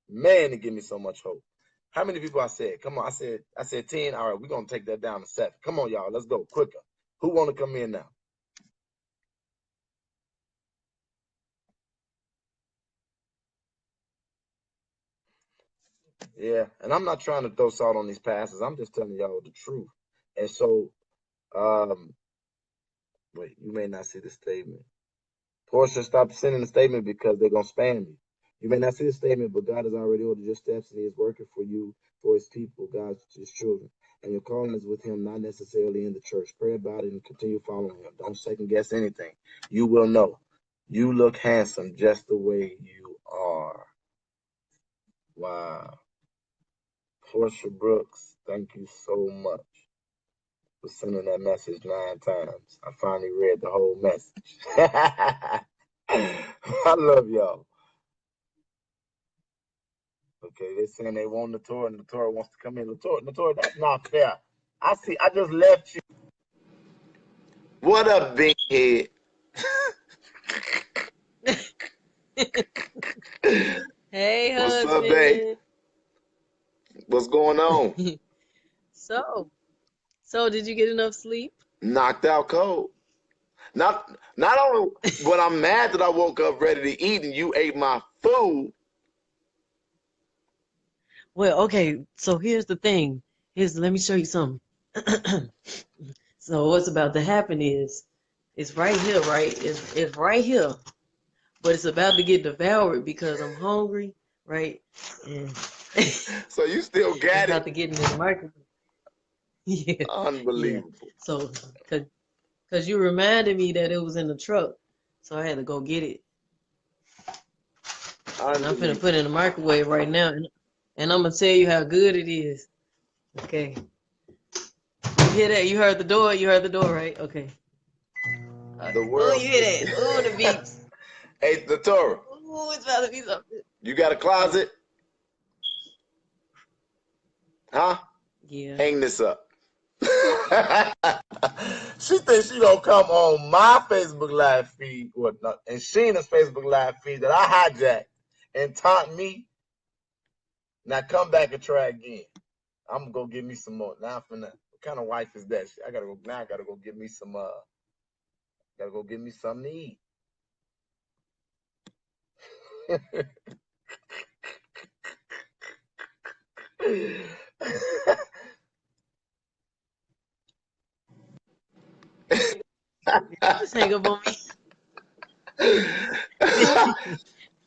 Man, it give me so much hope. How many people I said? Come on, I said 10. All right, we're gonna take that down to 7. Come on, y'all, let's go quicker. Who want to come in now? Yeah, and I'm not trying to throw salt on these pastors. I'm just telling y'all the truth. And so, um, wait, you may not see the statement. Portia, stop sending the statement because they're gonna spam you. You may not see the statement, but God has already ordered your steps, and He is working for you, for His people, God's His children. And your calling is with Him, not necessarily in the church. Pray about it and continue following Him. Don't second guess anything. You will know. You look handsome just the way you are. Wow. Portia Brooks, thank you so much for sending that message 9 times. I finally read the whole message. I love y'all. Okay, they're saying they want Natora, and Natora wants to come in. Natora, that's not fair. I see. I just left you. What up, big head? Hey, What's husband. up, babe? What's going on? So did you get enough sleep? Knocked out cold. Not only, but I'm mad that I woke up ready to eat and you ate my food. Well, okay, so here's the thing. Let me show you something. So what's about to happen is it's right here, right? It's right here. But it's about to get devoured because I'm hungry, right? And So you still it's got about it? to get in the microwave. Yeah, yeah. Unbelievable. So, cause you reminded me that it was in the truck, so I had to go get it. And I'm finna put it in the microwave right now, and I'm gonna tell you how good it is. Okay. You hear that? You heard the door? You heard the door, right? Okay. The Oh, world. you hear that? Oh, the beeps. Hey, Natora, Oh, it's about to be something. you got a closet? Huh? Yeah. Hang this up. She thinks she gonna come on my Facebook live feed, and Sheena's Facebook live feed that I hijacked and taunt me. Now come back and try again. I'm gonna go get me some more. Now what kind of wife is that? I gotta go get me some gotta go get me something to eat. Just hang up on me.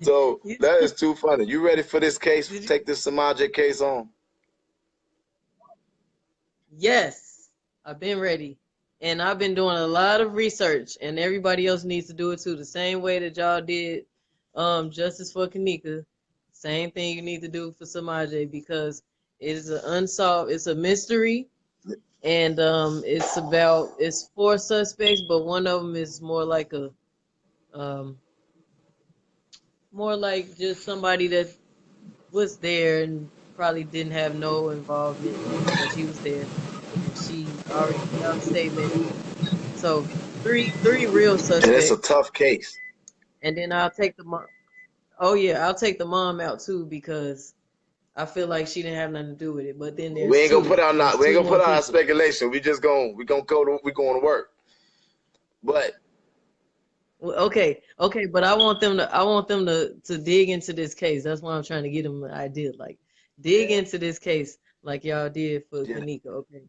So that is too funny. You ready for this case? Take this Samaje case on. Yes, I've been ready. And I've been doing a lot of research, and everybody else needs to do it too. The same way that y'all did Justice for Kanika. Same thing you need to do for Samaje because it is an unsolved, it's a mystery, and it's 4 suspects, but one of them is um more like just somebody that was there and probably didn't have no involvement, but she was there and she already put out a statement. So three real And it's a suspects, tough case. and then I'll take the mom. Oh yeah, I'll take the mom out too because I feel like she didn't have nothing to do with it. But then We ain't gonna put out there's we ain't two gonna more put out our people. speculation. We going to work. But Well, okay, but I want them to dig into this case. That's why I'm trying to get them an idea. Like dig into this case like y'all did for yeah, Kanika, okay?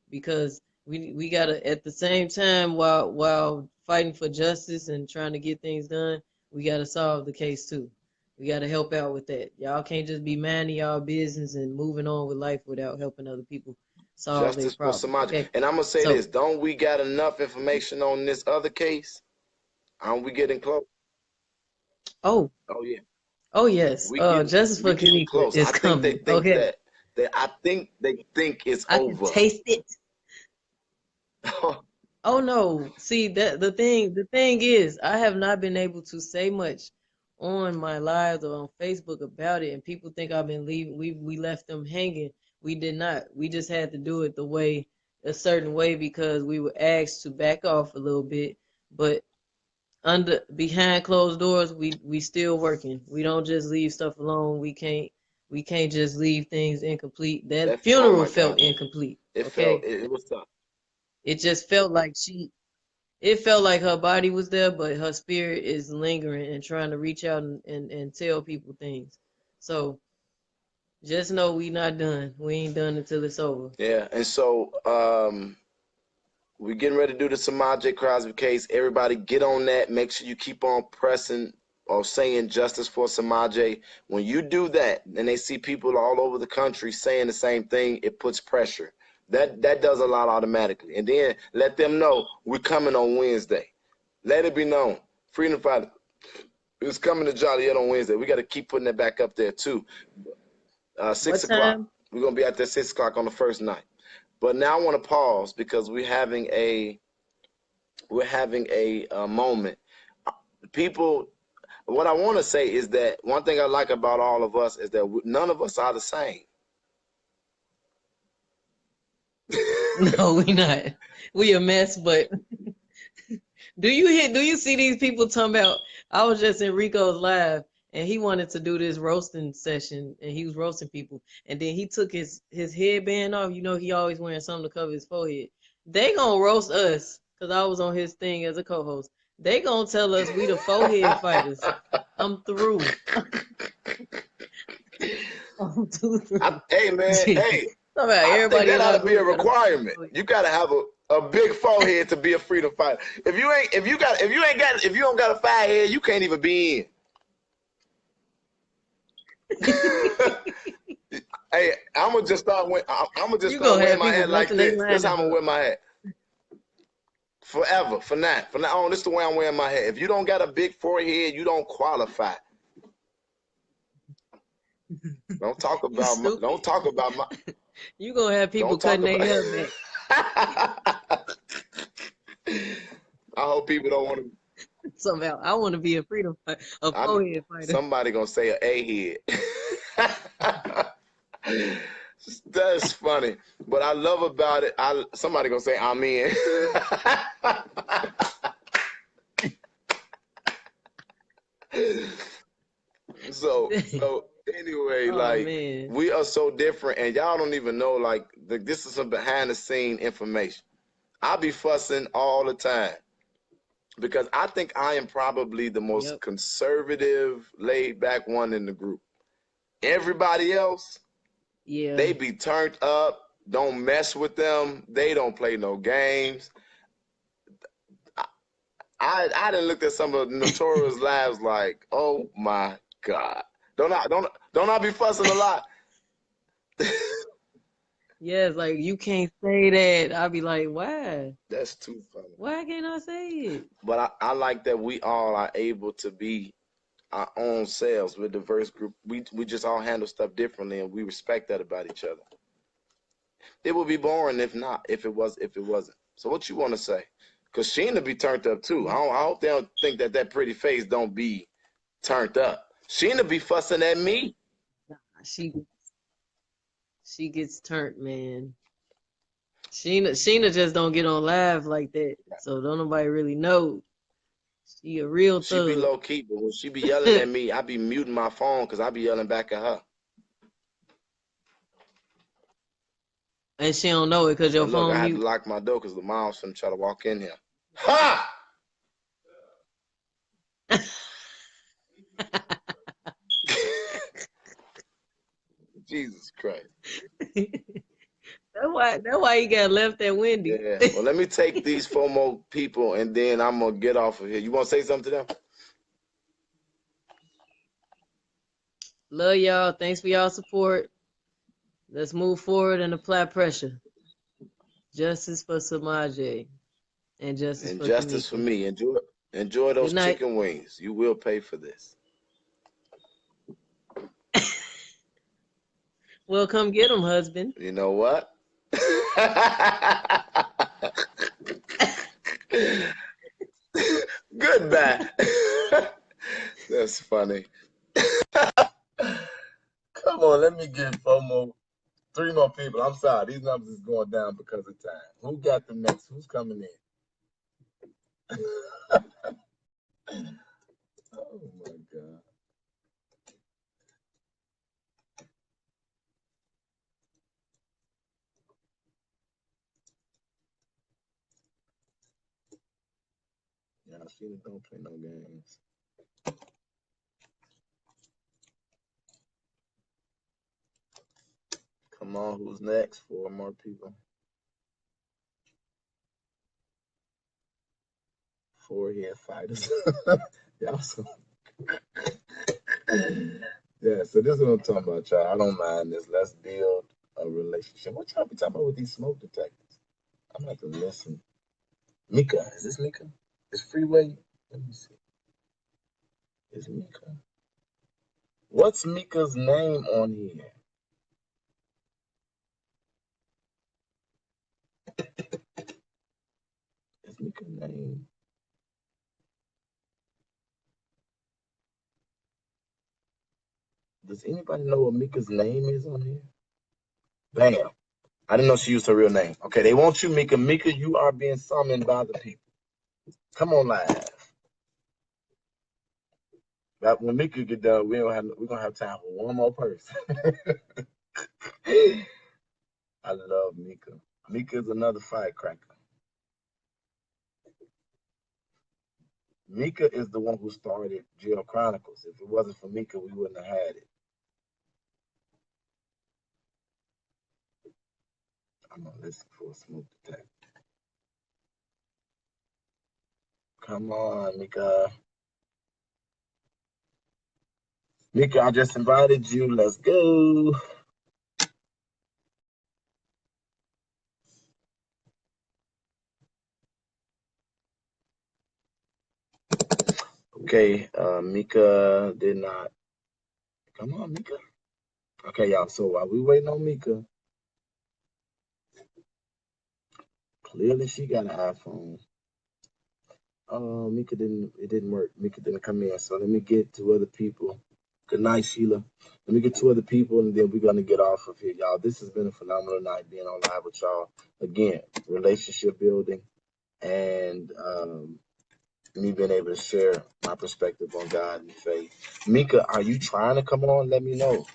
Because we gotta at the same time while fighting for justice and trying to get things done, we gotta solve the case too. We gotta help out with that. Y'all can't just be minding y'all business and moving on with life without helping other people solve their justice for problems. Samaje. Okay. And I'm gonna say So this: don't we got enough information on this other case? Aren't we getting close? oh Oh yeah, oh yes. Justice we for getting Kanika close. is I think they coming. think Okay. that I think they think it's I can over. taste it. Oh no. See that the thing is I have not been able to say much on my lives or on Facebook about it and people think I've been leaving we left them hanging. We did not. We just had to do it a certain way because we were asked to back off a little bit. But behind closed doors, we still working. We don't just leave stuff alone. We can't just leave things incomplete. That Oh funeral my felt God. incomplete. It felt, Okay. it was tough. It just felt like it felt like her body was there, but her spirit is lingering and trying to reach out and tell people things. So just know we not done. We ain't done until it's over. Yeah. And so, we're getting ready to do the Samaj J. Crosby case. Everybody get on that. Make sure you keep on pressing or saying justice for Samaj J. When you do that, and they see people all over the country saying the same thing, it puts pressure. That does a lot automatically. And then let them know we're coming on Wednesday. Let it be known. Freedom Fighter is coming to Joliet on Wednesday. We got to keep putting that back up there too. 6 What o'clock. time? We're going to be out there 6 o'clock on the first night. But now I want to pause because we're having a moment. People, what I want to say is that one thing I like about all of us is that none of us are the same. No, we not. We a mess, but do you see these people talking about I was just in Rico's live and he wanted to do this roasting session and he was roasting people and then he took his headband off. You know he always wearing something to cover his forehead. They gonna roast us because I was on his thing as a co-host. They gonna tell us we the forehead fighters. I'm through. I'm too through. Hey man, hey, I think Everybody that in ought our to be a group got requirement. You gotta have a big forehead to be a freedom fighter. If you don't got a fire head, you can't even be in. Hey, I'm gonna just start wearing my hat like this. This is how I'm gonna wear my hat. Forever, from now on, this is the way I'm wearing my hat. If you don't got a big forehead, you don't qualify. Don't talk about my. You gonna have people cutting their hair back. I hope people don't want to. Somehow, I want to be a forehead fighter. Somebody gonna say a head. That's funny. But I love about it. Somebody gonna say I'm in. So anyway, man. We are so different, and y'all don't even know. This is some behind the scene information. I be fussing all the time because I think I am probably the most conservative, laid back one in the group. Everybody else, they be turned up. Don't mess with them. They don't play no games. I done looked at some of the Notorious lives like, oh my God. Don't I be fussing a lot? Yes, like you can't say that. I'll be like, why? That's too funny. Why can't I say it? But I like that we all are able to be our own selves. We're a diverse group. We just all handle stuff differently, and we respect that about each other. It would be boring if it wasn't. So what you want to say? Because Sheena be turned up too. I hope they don't think that pretty face don't be turned up. Sheena be fussing at me. Nah, she gets turned, man. Sheena just don't get on live like that, so don't nobody really know. She a real thug. She be low key, but when she be yelling at me, I be muting my phone because I be yelling back at her. And she don't know it because your phone. I had to lock my door because the mom's finna try to walk in here. Ha! Jesus Christ. That's why he got left at Wendy. Yeah. Well, let me take these 4 more people and then I'm gonna get off of here. You want to say something to them? Love y'all. Thanks for y'all support. Let's move forward and apply pressure. Justice for Samaj and justice for me. Enjoy those chicken wings. You will pay for this. Well, come get them, husband. You know what? Goodbye. That's funny. Come on, let me get 4 more. Three more people. I'm sorry. These numbers is going down because of time. Who got the next? Who's coming in? Oh my God. Yeah, she don't play no games. Come on, who's next? Four more people. Forehead fighters. Y'all so yeah, so this is what I'm talking about, y'all. I don't mind this. Let's build a relationship. What y'all be talking about with these smoke detectors? I'm gonna have to listen. Mika, is this Mika? Is Freeway? Let me see. Is Mika? What's Mika's name on here? Is Mika's name? Does anybody know what Mika's name is on here? Bam. I didn't know she used her real name. Okay, they want you, Mika. Mika, you are being summoned by the people. Come on live. But when Mika get done, we're gonna have time for one more person. I love Mika. Mika is another firecracker. Mika is the one who started Jail Chronicles. If it wasn't for Mika, we wouldn't have had it. I'm gonna listen for a smoke detector. Come on, Mika. Mika, I just invited you. Let's go. Okay, Mika did not. Come on, Mika. Okay, y'all. So while we waiting on Mika, clearly she got an iPhone. Oh, Mika didn't. It didn't work. Mika didn't come in. So let me get to other people. Good night, Sheila. Let me get two other people, and then we're gonna get off of here, y'all. This has been a phenomenal night being on live with y'all. Again, relationship building, and me being able to share my perspective on God and faith. Mika, are you trying to come on? Let me know.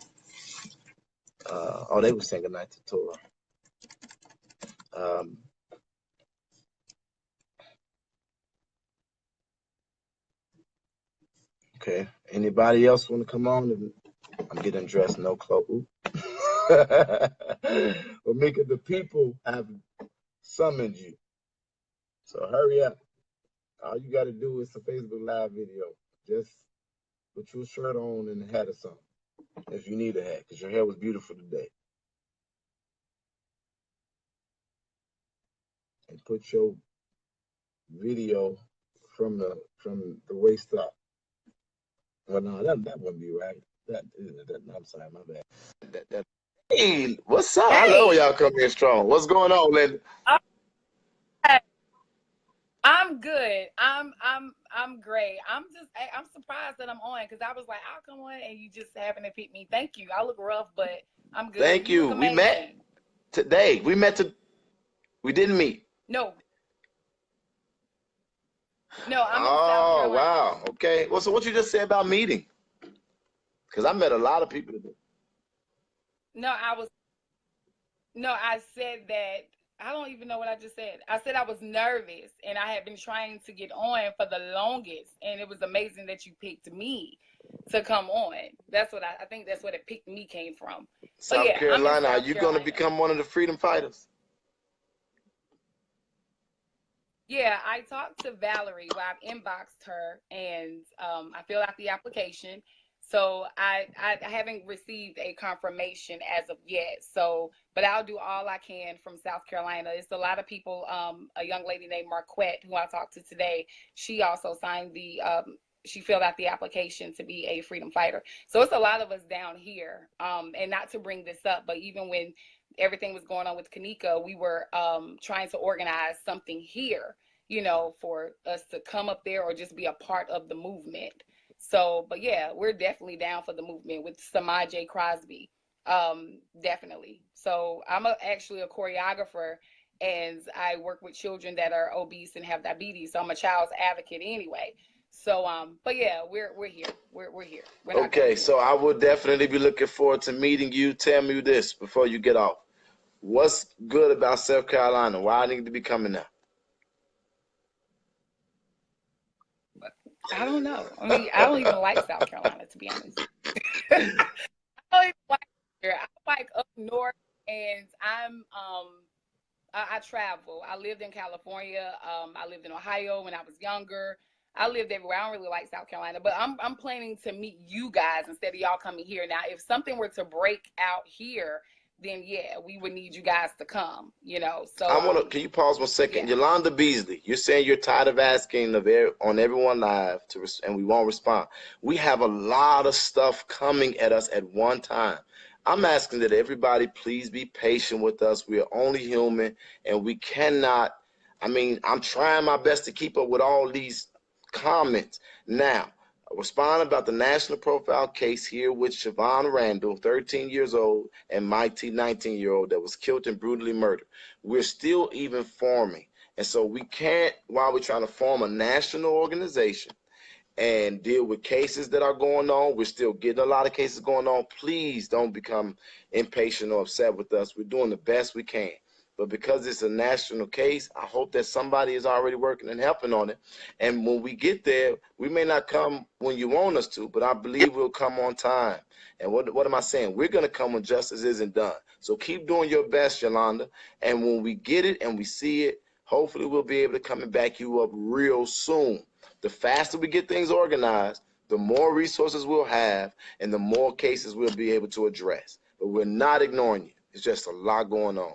Oh, they were saying goodnight to Torah. Um, okay. Anybody else want to come on? I'm getting dressed, no clothes. Well, Mika, the people have summoned you. So hurry up. All you got to do is a Facebook Live video. Just put your shirt on and a hat or something. If you need a hat, because your hair was beautiful today. And put your video from the waist up. Well, no, that wouldn't be right. I'm sorry, my bad. Hey, what's up? I love when Hey, y'all come in strong. What's going on, Linda? I- I'm good. I'm great. I'm surprised that I'm on because I was like, I'll come on and you just happen to pick me. Thank you. I look rough, but I'm good. Thank You you. look We met amazing. today. We didn't meet. No, no, I'm in South Oh, Carolina. wow. Okay. Well, so what you just said about meeting? Because I met a lot of people today. No, I said that I don't even know what I just said. I said I was nervous and I had been trying to get on for the longest, and it was amazing that you picked me to come on. That's what I think that's what it picked me came from. So South yeah, I'm in Carolina, are South you going to Carolina. become one of the freedom fighters? Yeah, I talked to Valerie. Well, I've inboxed her, and I filled out the application. So I haven't received a confirmation as of yet. So, but I'll do all I can from South Carolina. It's a lot of people. A young lady named Marquette, who I talked to today, she also signed the. She filled out the application to be a freedom fighter. So it's a lot of us down here. And not to bring this up, but even when everything was going on with Kanika, we were trying to organize something here, for us to come up there or just be a part of the movement. So, but yeah, we're definitely down for the movement with Samaj J. Crosby. Definitely. So I'm actually a choreographer, and I work with children that are obese and have diabetes. So I'm a child's advocate anyway. So but yeah, we're here. We're here. We're not going Okay, so anywhere. I will definitely be looking forward to meeting you. Tell me this before you get off. What's good about South Carolina? Why I need to be coming now? I don't know. I mean, I don't even like South Carolina, to be honest. I don't even like here. I like up north, and I travel. I lived in California. I lived in Ohio when I was younger. I lived everywhere. I don't really like South Carolina, but I'm planning to meet you guys instead of y'all coming here. Now, if something were to break out here, then yeah, we would need you guys to come. So I want to. Can you pause 1 second, yeah. Yolanda Beasley? You're saying you're tired of asking on everyone live and we won't respond. We have a lot of stuff coming at us at one time. I'm asking that everybody please be patient with us. We are only human, and we cannot. I mean, I'm trying my best to keep up with all these comments. Now, respond about the national profile case here with Siobhan Randall, 13 years old, and Mighty, 19-year-old, that was killed and brutally murdered. We're still even forming. And so we can't, while we're trying to form a national organization and deal with cases that are going on, we're still getting a lot of cases going on. Please don't become impatient or upset with us. We're doing the best we can. But because it's a national case, I hope that somebody is already working and helping on it. And when we get there, we may not come when you want us to, but I believe we'll come on time. And what am I saying? We're going to come when justice isn't done. So keep doing your best, Yolanda. And when we get it and we see it, hopefully we'll be able to come and back you up real soon. The faster we get things organized, the more resources we'll have and the more cases we'll be able to address. But we're not ignoring you. It's just a lot going on.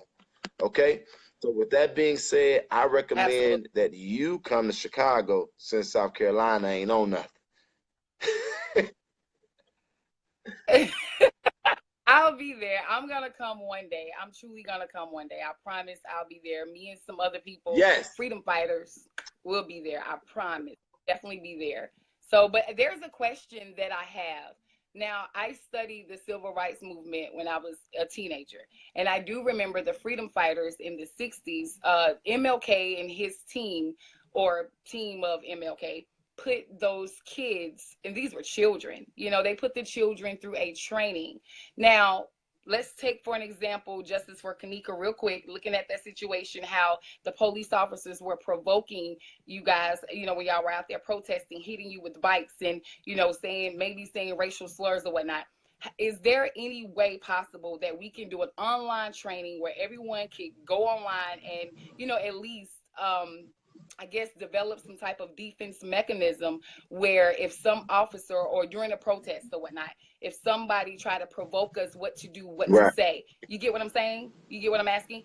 Okay? So with that being said, I recommend that you come to Chicago since South Carolina ain't on nothing. I'll be there. I'm going to come one day. I'm truly going to come one day. I promise I'll be there. Me and some other people, Yes. freedom fighters, will be there. I promise. Definitely be there. So, but there's a question that I have. Now, I studied the civil rights movement when I was a teenager. And I do remember the freedom fighters in the 60s, MLK and his team, or team of MLK, put those kids, and these were children, they put the children through a training. Now, let's take for an example, Justice for Kanika, real quick, looking at that situation, how the police officers were provoking you guys, when y'all were out there protesting, hitting you with bikes and, saying racial slurs or whatnot. Is there any way possible that we can do an online training where everyone can go online and, at least, I guess, develop some type of defense mechanism where if some officer or during a protest or whatnot, if somebody try to provoke us what to do, what to say, you get what I'm saying? You get what I'm asking?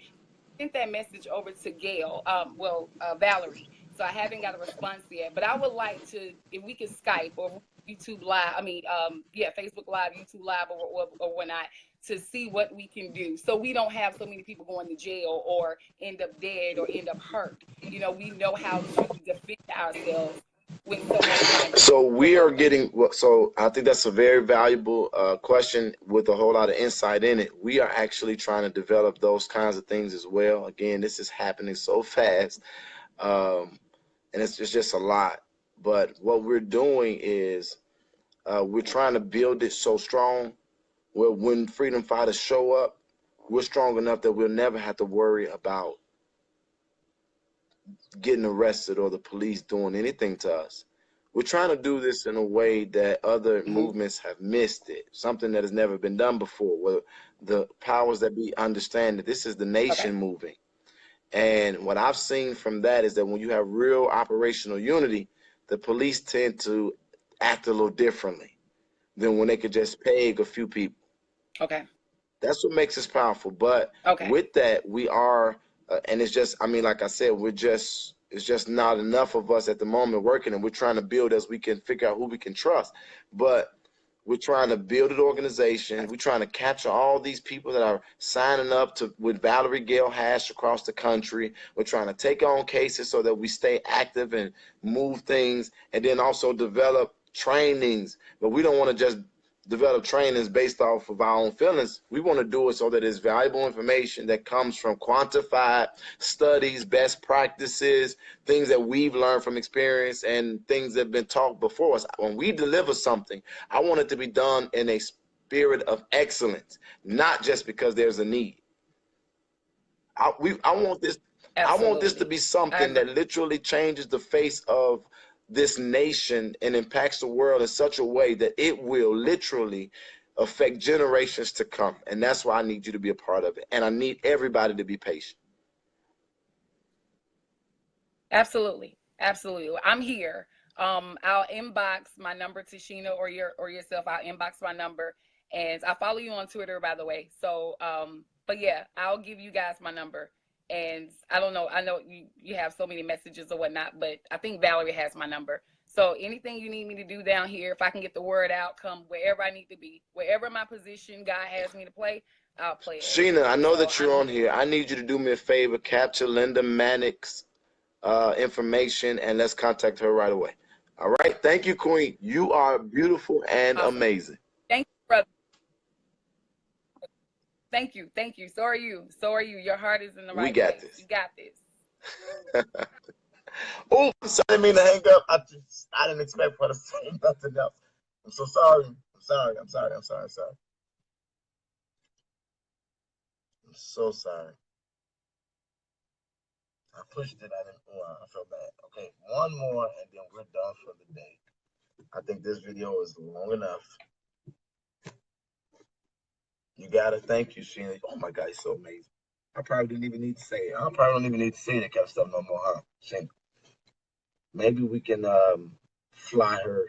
Sent that message over to Gail, Valerie. So I haven't got a response yet, but I would like to, if we could Skype or YouTube Live, Facebook Live, YouTube Live or whatnot, to see what we can do so we don't have so many people going to jail or end up dead or end up hurt. We know how to defend ourselves when someone trying to. So we are getting, so I think that's a very valuable question with a whole lot of insight in it. We are actually trying to develop those kinds of things as well. Again, this is happening so fast, and it's just a lot. But what we're doing is we're trying to build it so strong where when freedom fighters show up, we're strong enough that we'll never have to worry about getting arrested or the police doing anything to us. We're trying to do this in a way that other movements have missed it, something that has never been done before, where the powers that be understand that this is the nation moving. And what I've seen from that is that when you have real operational unity, the police tend to act a little differently than when they could just peg a few people. Okay. That's what makes us powerful. But with that, we are, and it's just, like I said, it's just not enough of us at the moment working, and we're trying to build as we can figure out who we can trust. But we're trying to build an organization. We're trying to capture all these people that are signing up with Valerie Gale Hash across the country. We're trying to take on cases so that we stay active and move things, and then also develop trainings. But we don't want to just develop trainings based off of our own feelings. We want to do it so that it's valuable information that comes from quantified studies, best practices, things that we've learned from experience, and things that have been taught before us. When we deliver something, I want it to be done in a spirit of excellence, not just because there's a need. I want this. I want this to Absolutely. be I something agree. that literally changes the face of this nation and impacts the world in such a way that it will literally affect generations to come. And that's why I need you to be a part of it. And I need everybody to be patient. Absolutely. Absolutely. I'm here. I'll inbox my number to Sheena or yourself. I'll inbox my number, and I follow you on Twitter, by the way. So, but yeah, I'll give you guys my number. And I don't know. I know you have so many messages or whatnot, but I think Valerie has my number. So anything you need me to do down here, if I can get the word out, come wherever I need to be, wherever my position God has me to play, I'll play it. Sheena, I know So that I'm you're on here. here. I need you to do me a favor, capture Linda Manick's information, and let's contact her right away. All right. Thank you, Queen. You are beautiful and Awesome. amazing. Thank you, brother. Thank you. Thank you. So are you. So are you. Your heart is in the We right got place. this. You got this. Oh, I'm sorry, I didn't mean to hang up. I didn't expect for to say nothing else. I'm so sorry. I'm sorry. I'm sorry. I'm sorry. I'm sorry. I'm so sorry. I pushed it. I didn't. Oh, I feel bad. Okay, one more, and then we're done for the day. I think this video is long enough. You gotta thank you, Sheena. Oh my God, it's so amazing. I probably didn't even need to say it. I probably don't even need to say that kind of stuff no more, huh? Sheena. Maybe we can fly her.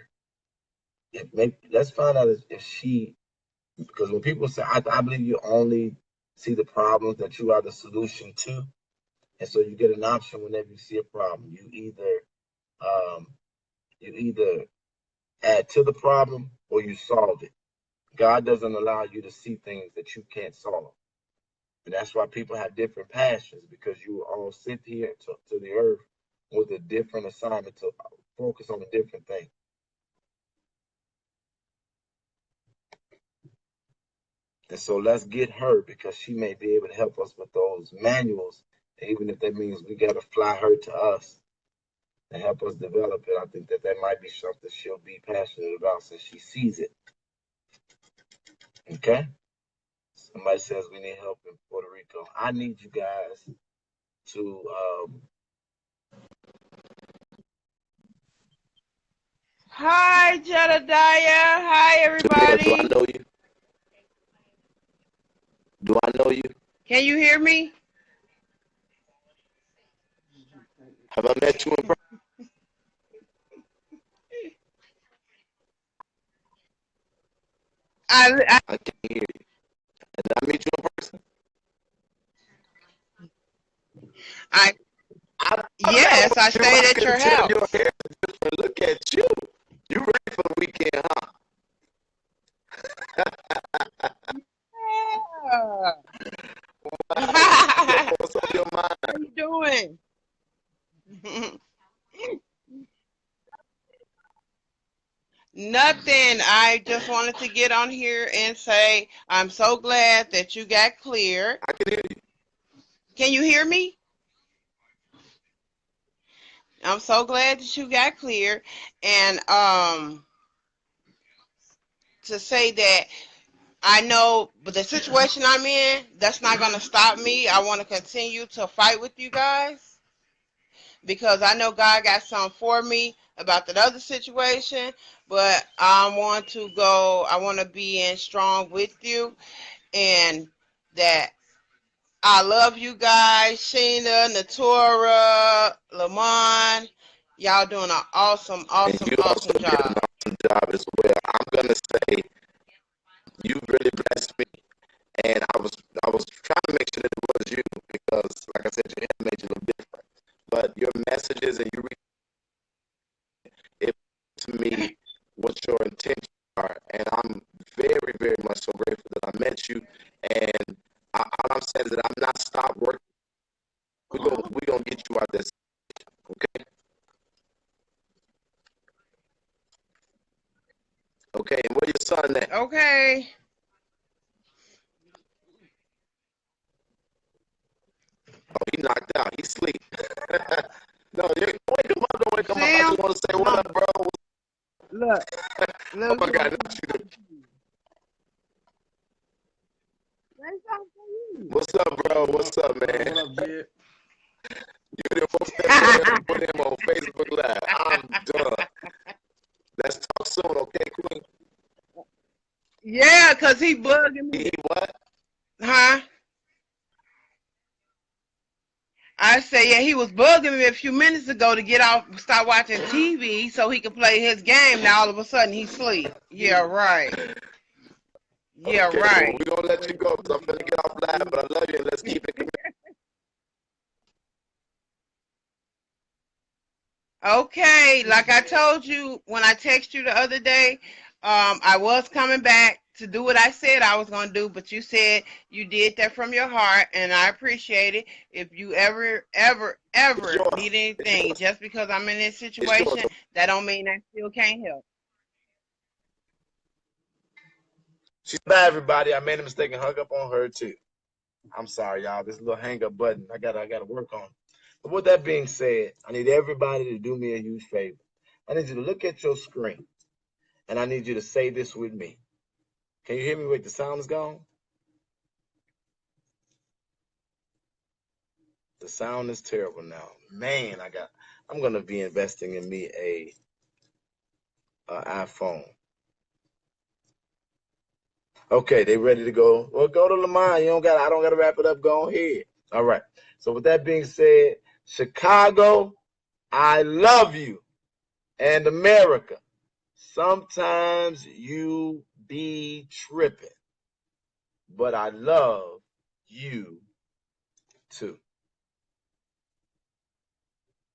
Let's find out if she, because when people say, I believe you only see the problems that you are the solution to, and so you get an option whenever you see a problem. Um, you either add to the problem or you solve it. God doesn't allow you to see things that you can't solve. And that's why people have different passions, because you all sent here to the earth with a different assignment to focus on a different thing. And so let's get her, because she may be able to help us with those manuals, even if that means we got to fly her to us and help us develop it. I think that might be something she'll be passionate about since she sees it. Okay? Somebody says we need help in Puerto Rico. I need you guys to Hi, Jedidah. Hi, Jedidah, do I everybody. know you? Do I know you? Can you hear me? Have I met you in person? I, I can't hear you. Did I meet you in person? I, I thought that yes, I was you. I stayed at could your tell your house. hair is different. Look at you. You ready for the weekend, huh? Yeah. What's on your mind? How you doing? Nothing. I just wanted to get on here and say I'm so glad that you got cleared. I can hear you. Can you hear me? I'm so glad that you got cleared. And to say that I know, but the situation I'm in, that's not going to stop me. I want to continue to fight with you guys because I know God got something for me about that other situation, but I want to be in strong with you, and that I love you guys, Sheena, Natura, Lamont. Y'all doing an awesome, And awesome, you also awesome did an job. awesome job as well. I'm gonna say you really blessed me, and I was trying to make sure that it was you because, like I said, your hair made you look different. But your messages and you it to me what your intentions are, and I'm very, very much so grateful that I met you. And all I'm saying is that I'm not stopped working. We're gonna get you out this. Okay. Okay. And what are your son at? Okay. Oh, he knocked out. He sleep. No, don't wake him up. Don't wake him up. I Sam, just want to say, what no. up, bro? Look, Oh look. my God, not you. What's up, bro? What's up, man? What up, Jed? You didn't post that put him on Facebook Live. I'm done. Let's talk soon, okay, Queen? Yeah, cause he bugging me. He what? Huh? I say, yeah, he was bugging me a few minutes ago to get off, start watching TV so he could play his game. Now all of a sudden he sleep. Yeah, right. Yeah, Okay, right. well, we're going to let you go because I'm going to get off live, but I love you and let's keep it. Okay, like I told you when I texted you the other day, I was coming back to do what I said I was going to do, but you said you did that from your heart, and I appreciate it. If you ever need anything, just because I'm in this situation, that don't mean I still can't help. She's bad, everybody. I made a mistake and hung up on her too. I'm sorry, y'all. This little hang up button, I gotta work on. But with that being said, I need everybody to do me a huge favor. I need you to look at your screen, and I need you to say this with me. Can you hear me? Wait, the sound is gone. The sound is terrible now. Man, I'm gonna be investing in me a iPhone. Okay, they ready to go. Well, go to Lamont. I don't gotta wrap it up. Go ahead. All right. So with that being said, Chicago, I love you. And America, sometimes you be tripping, but I love you too.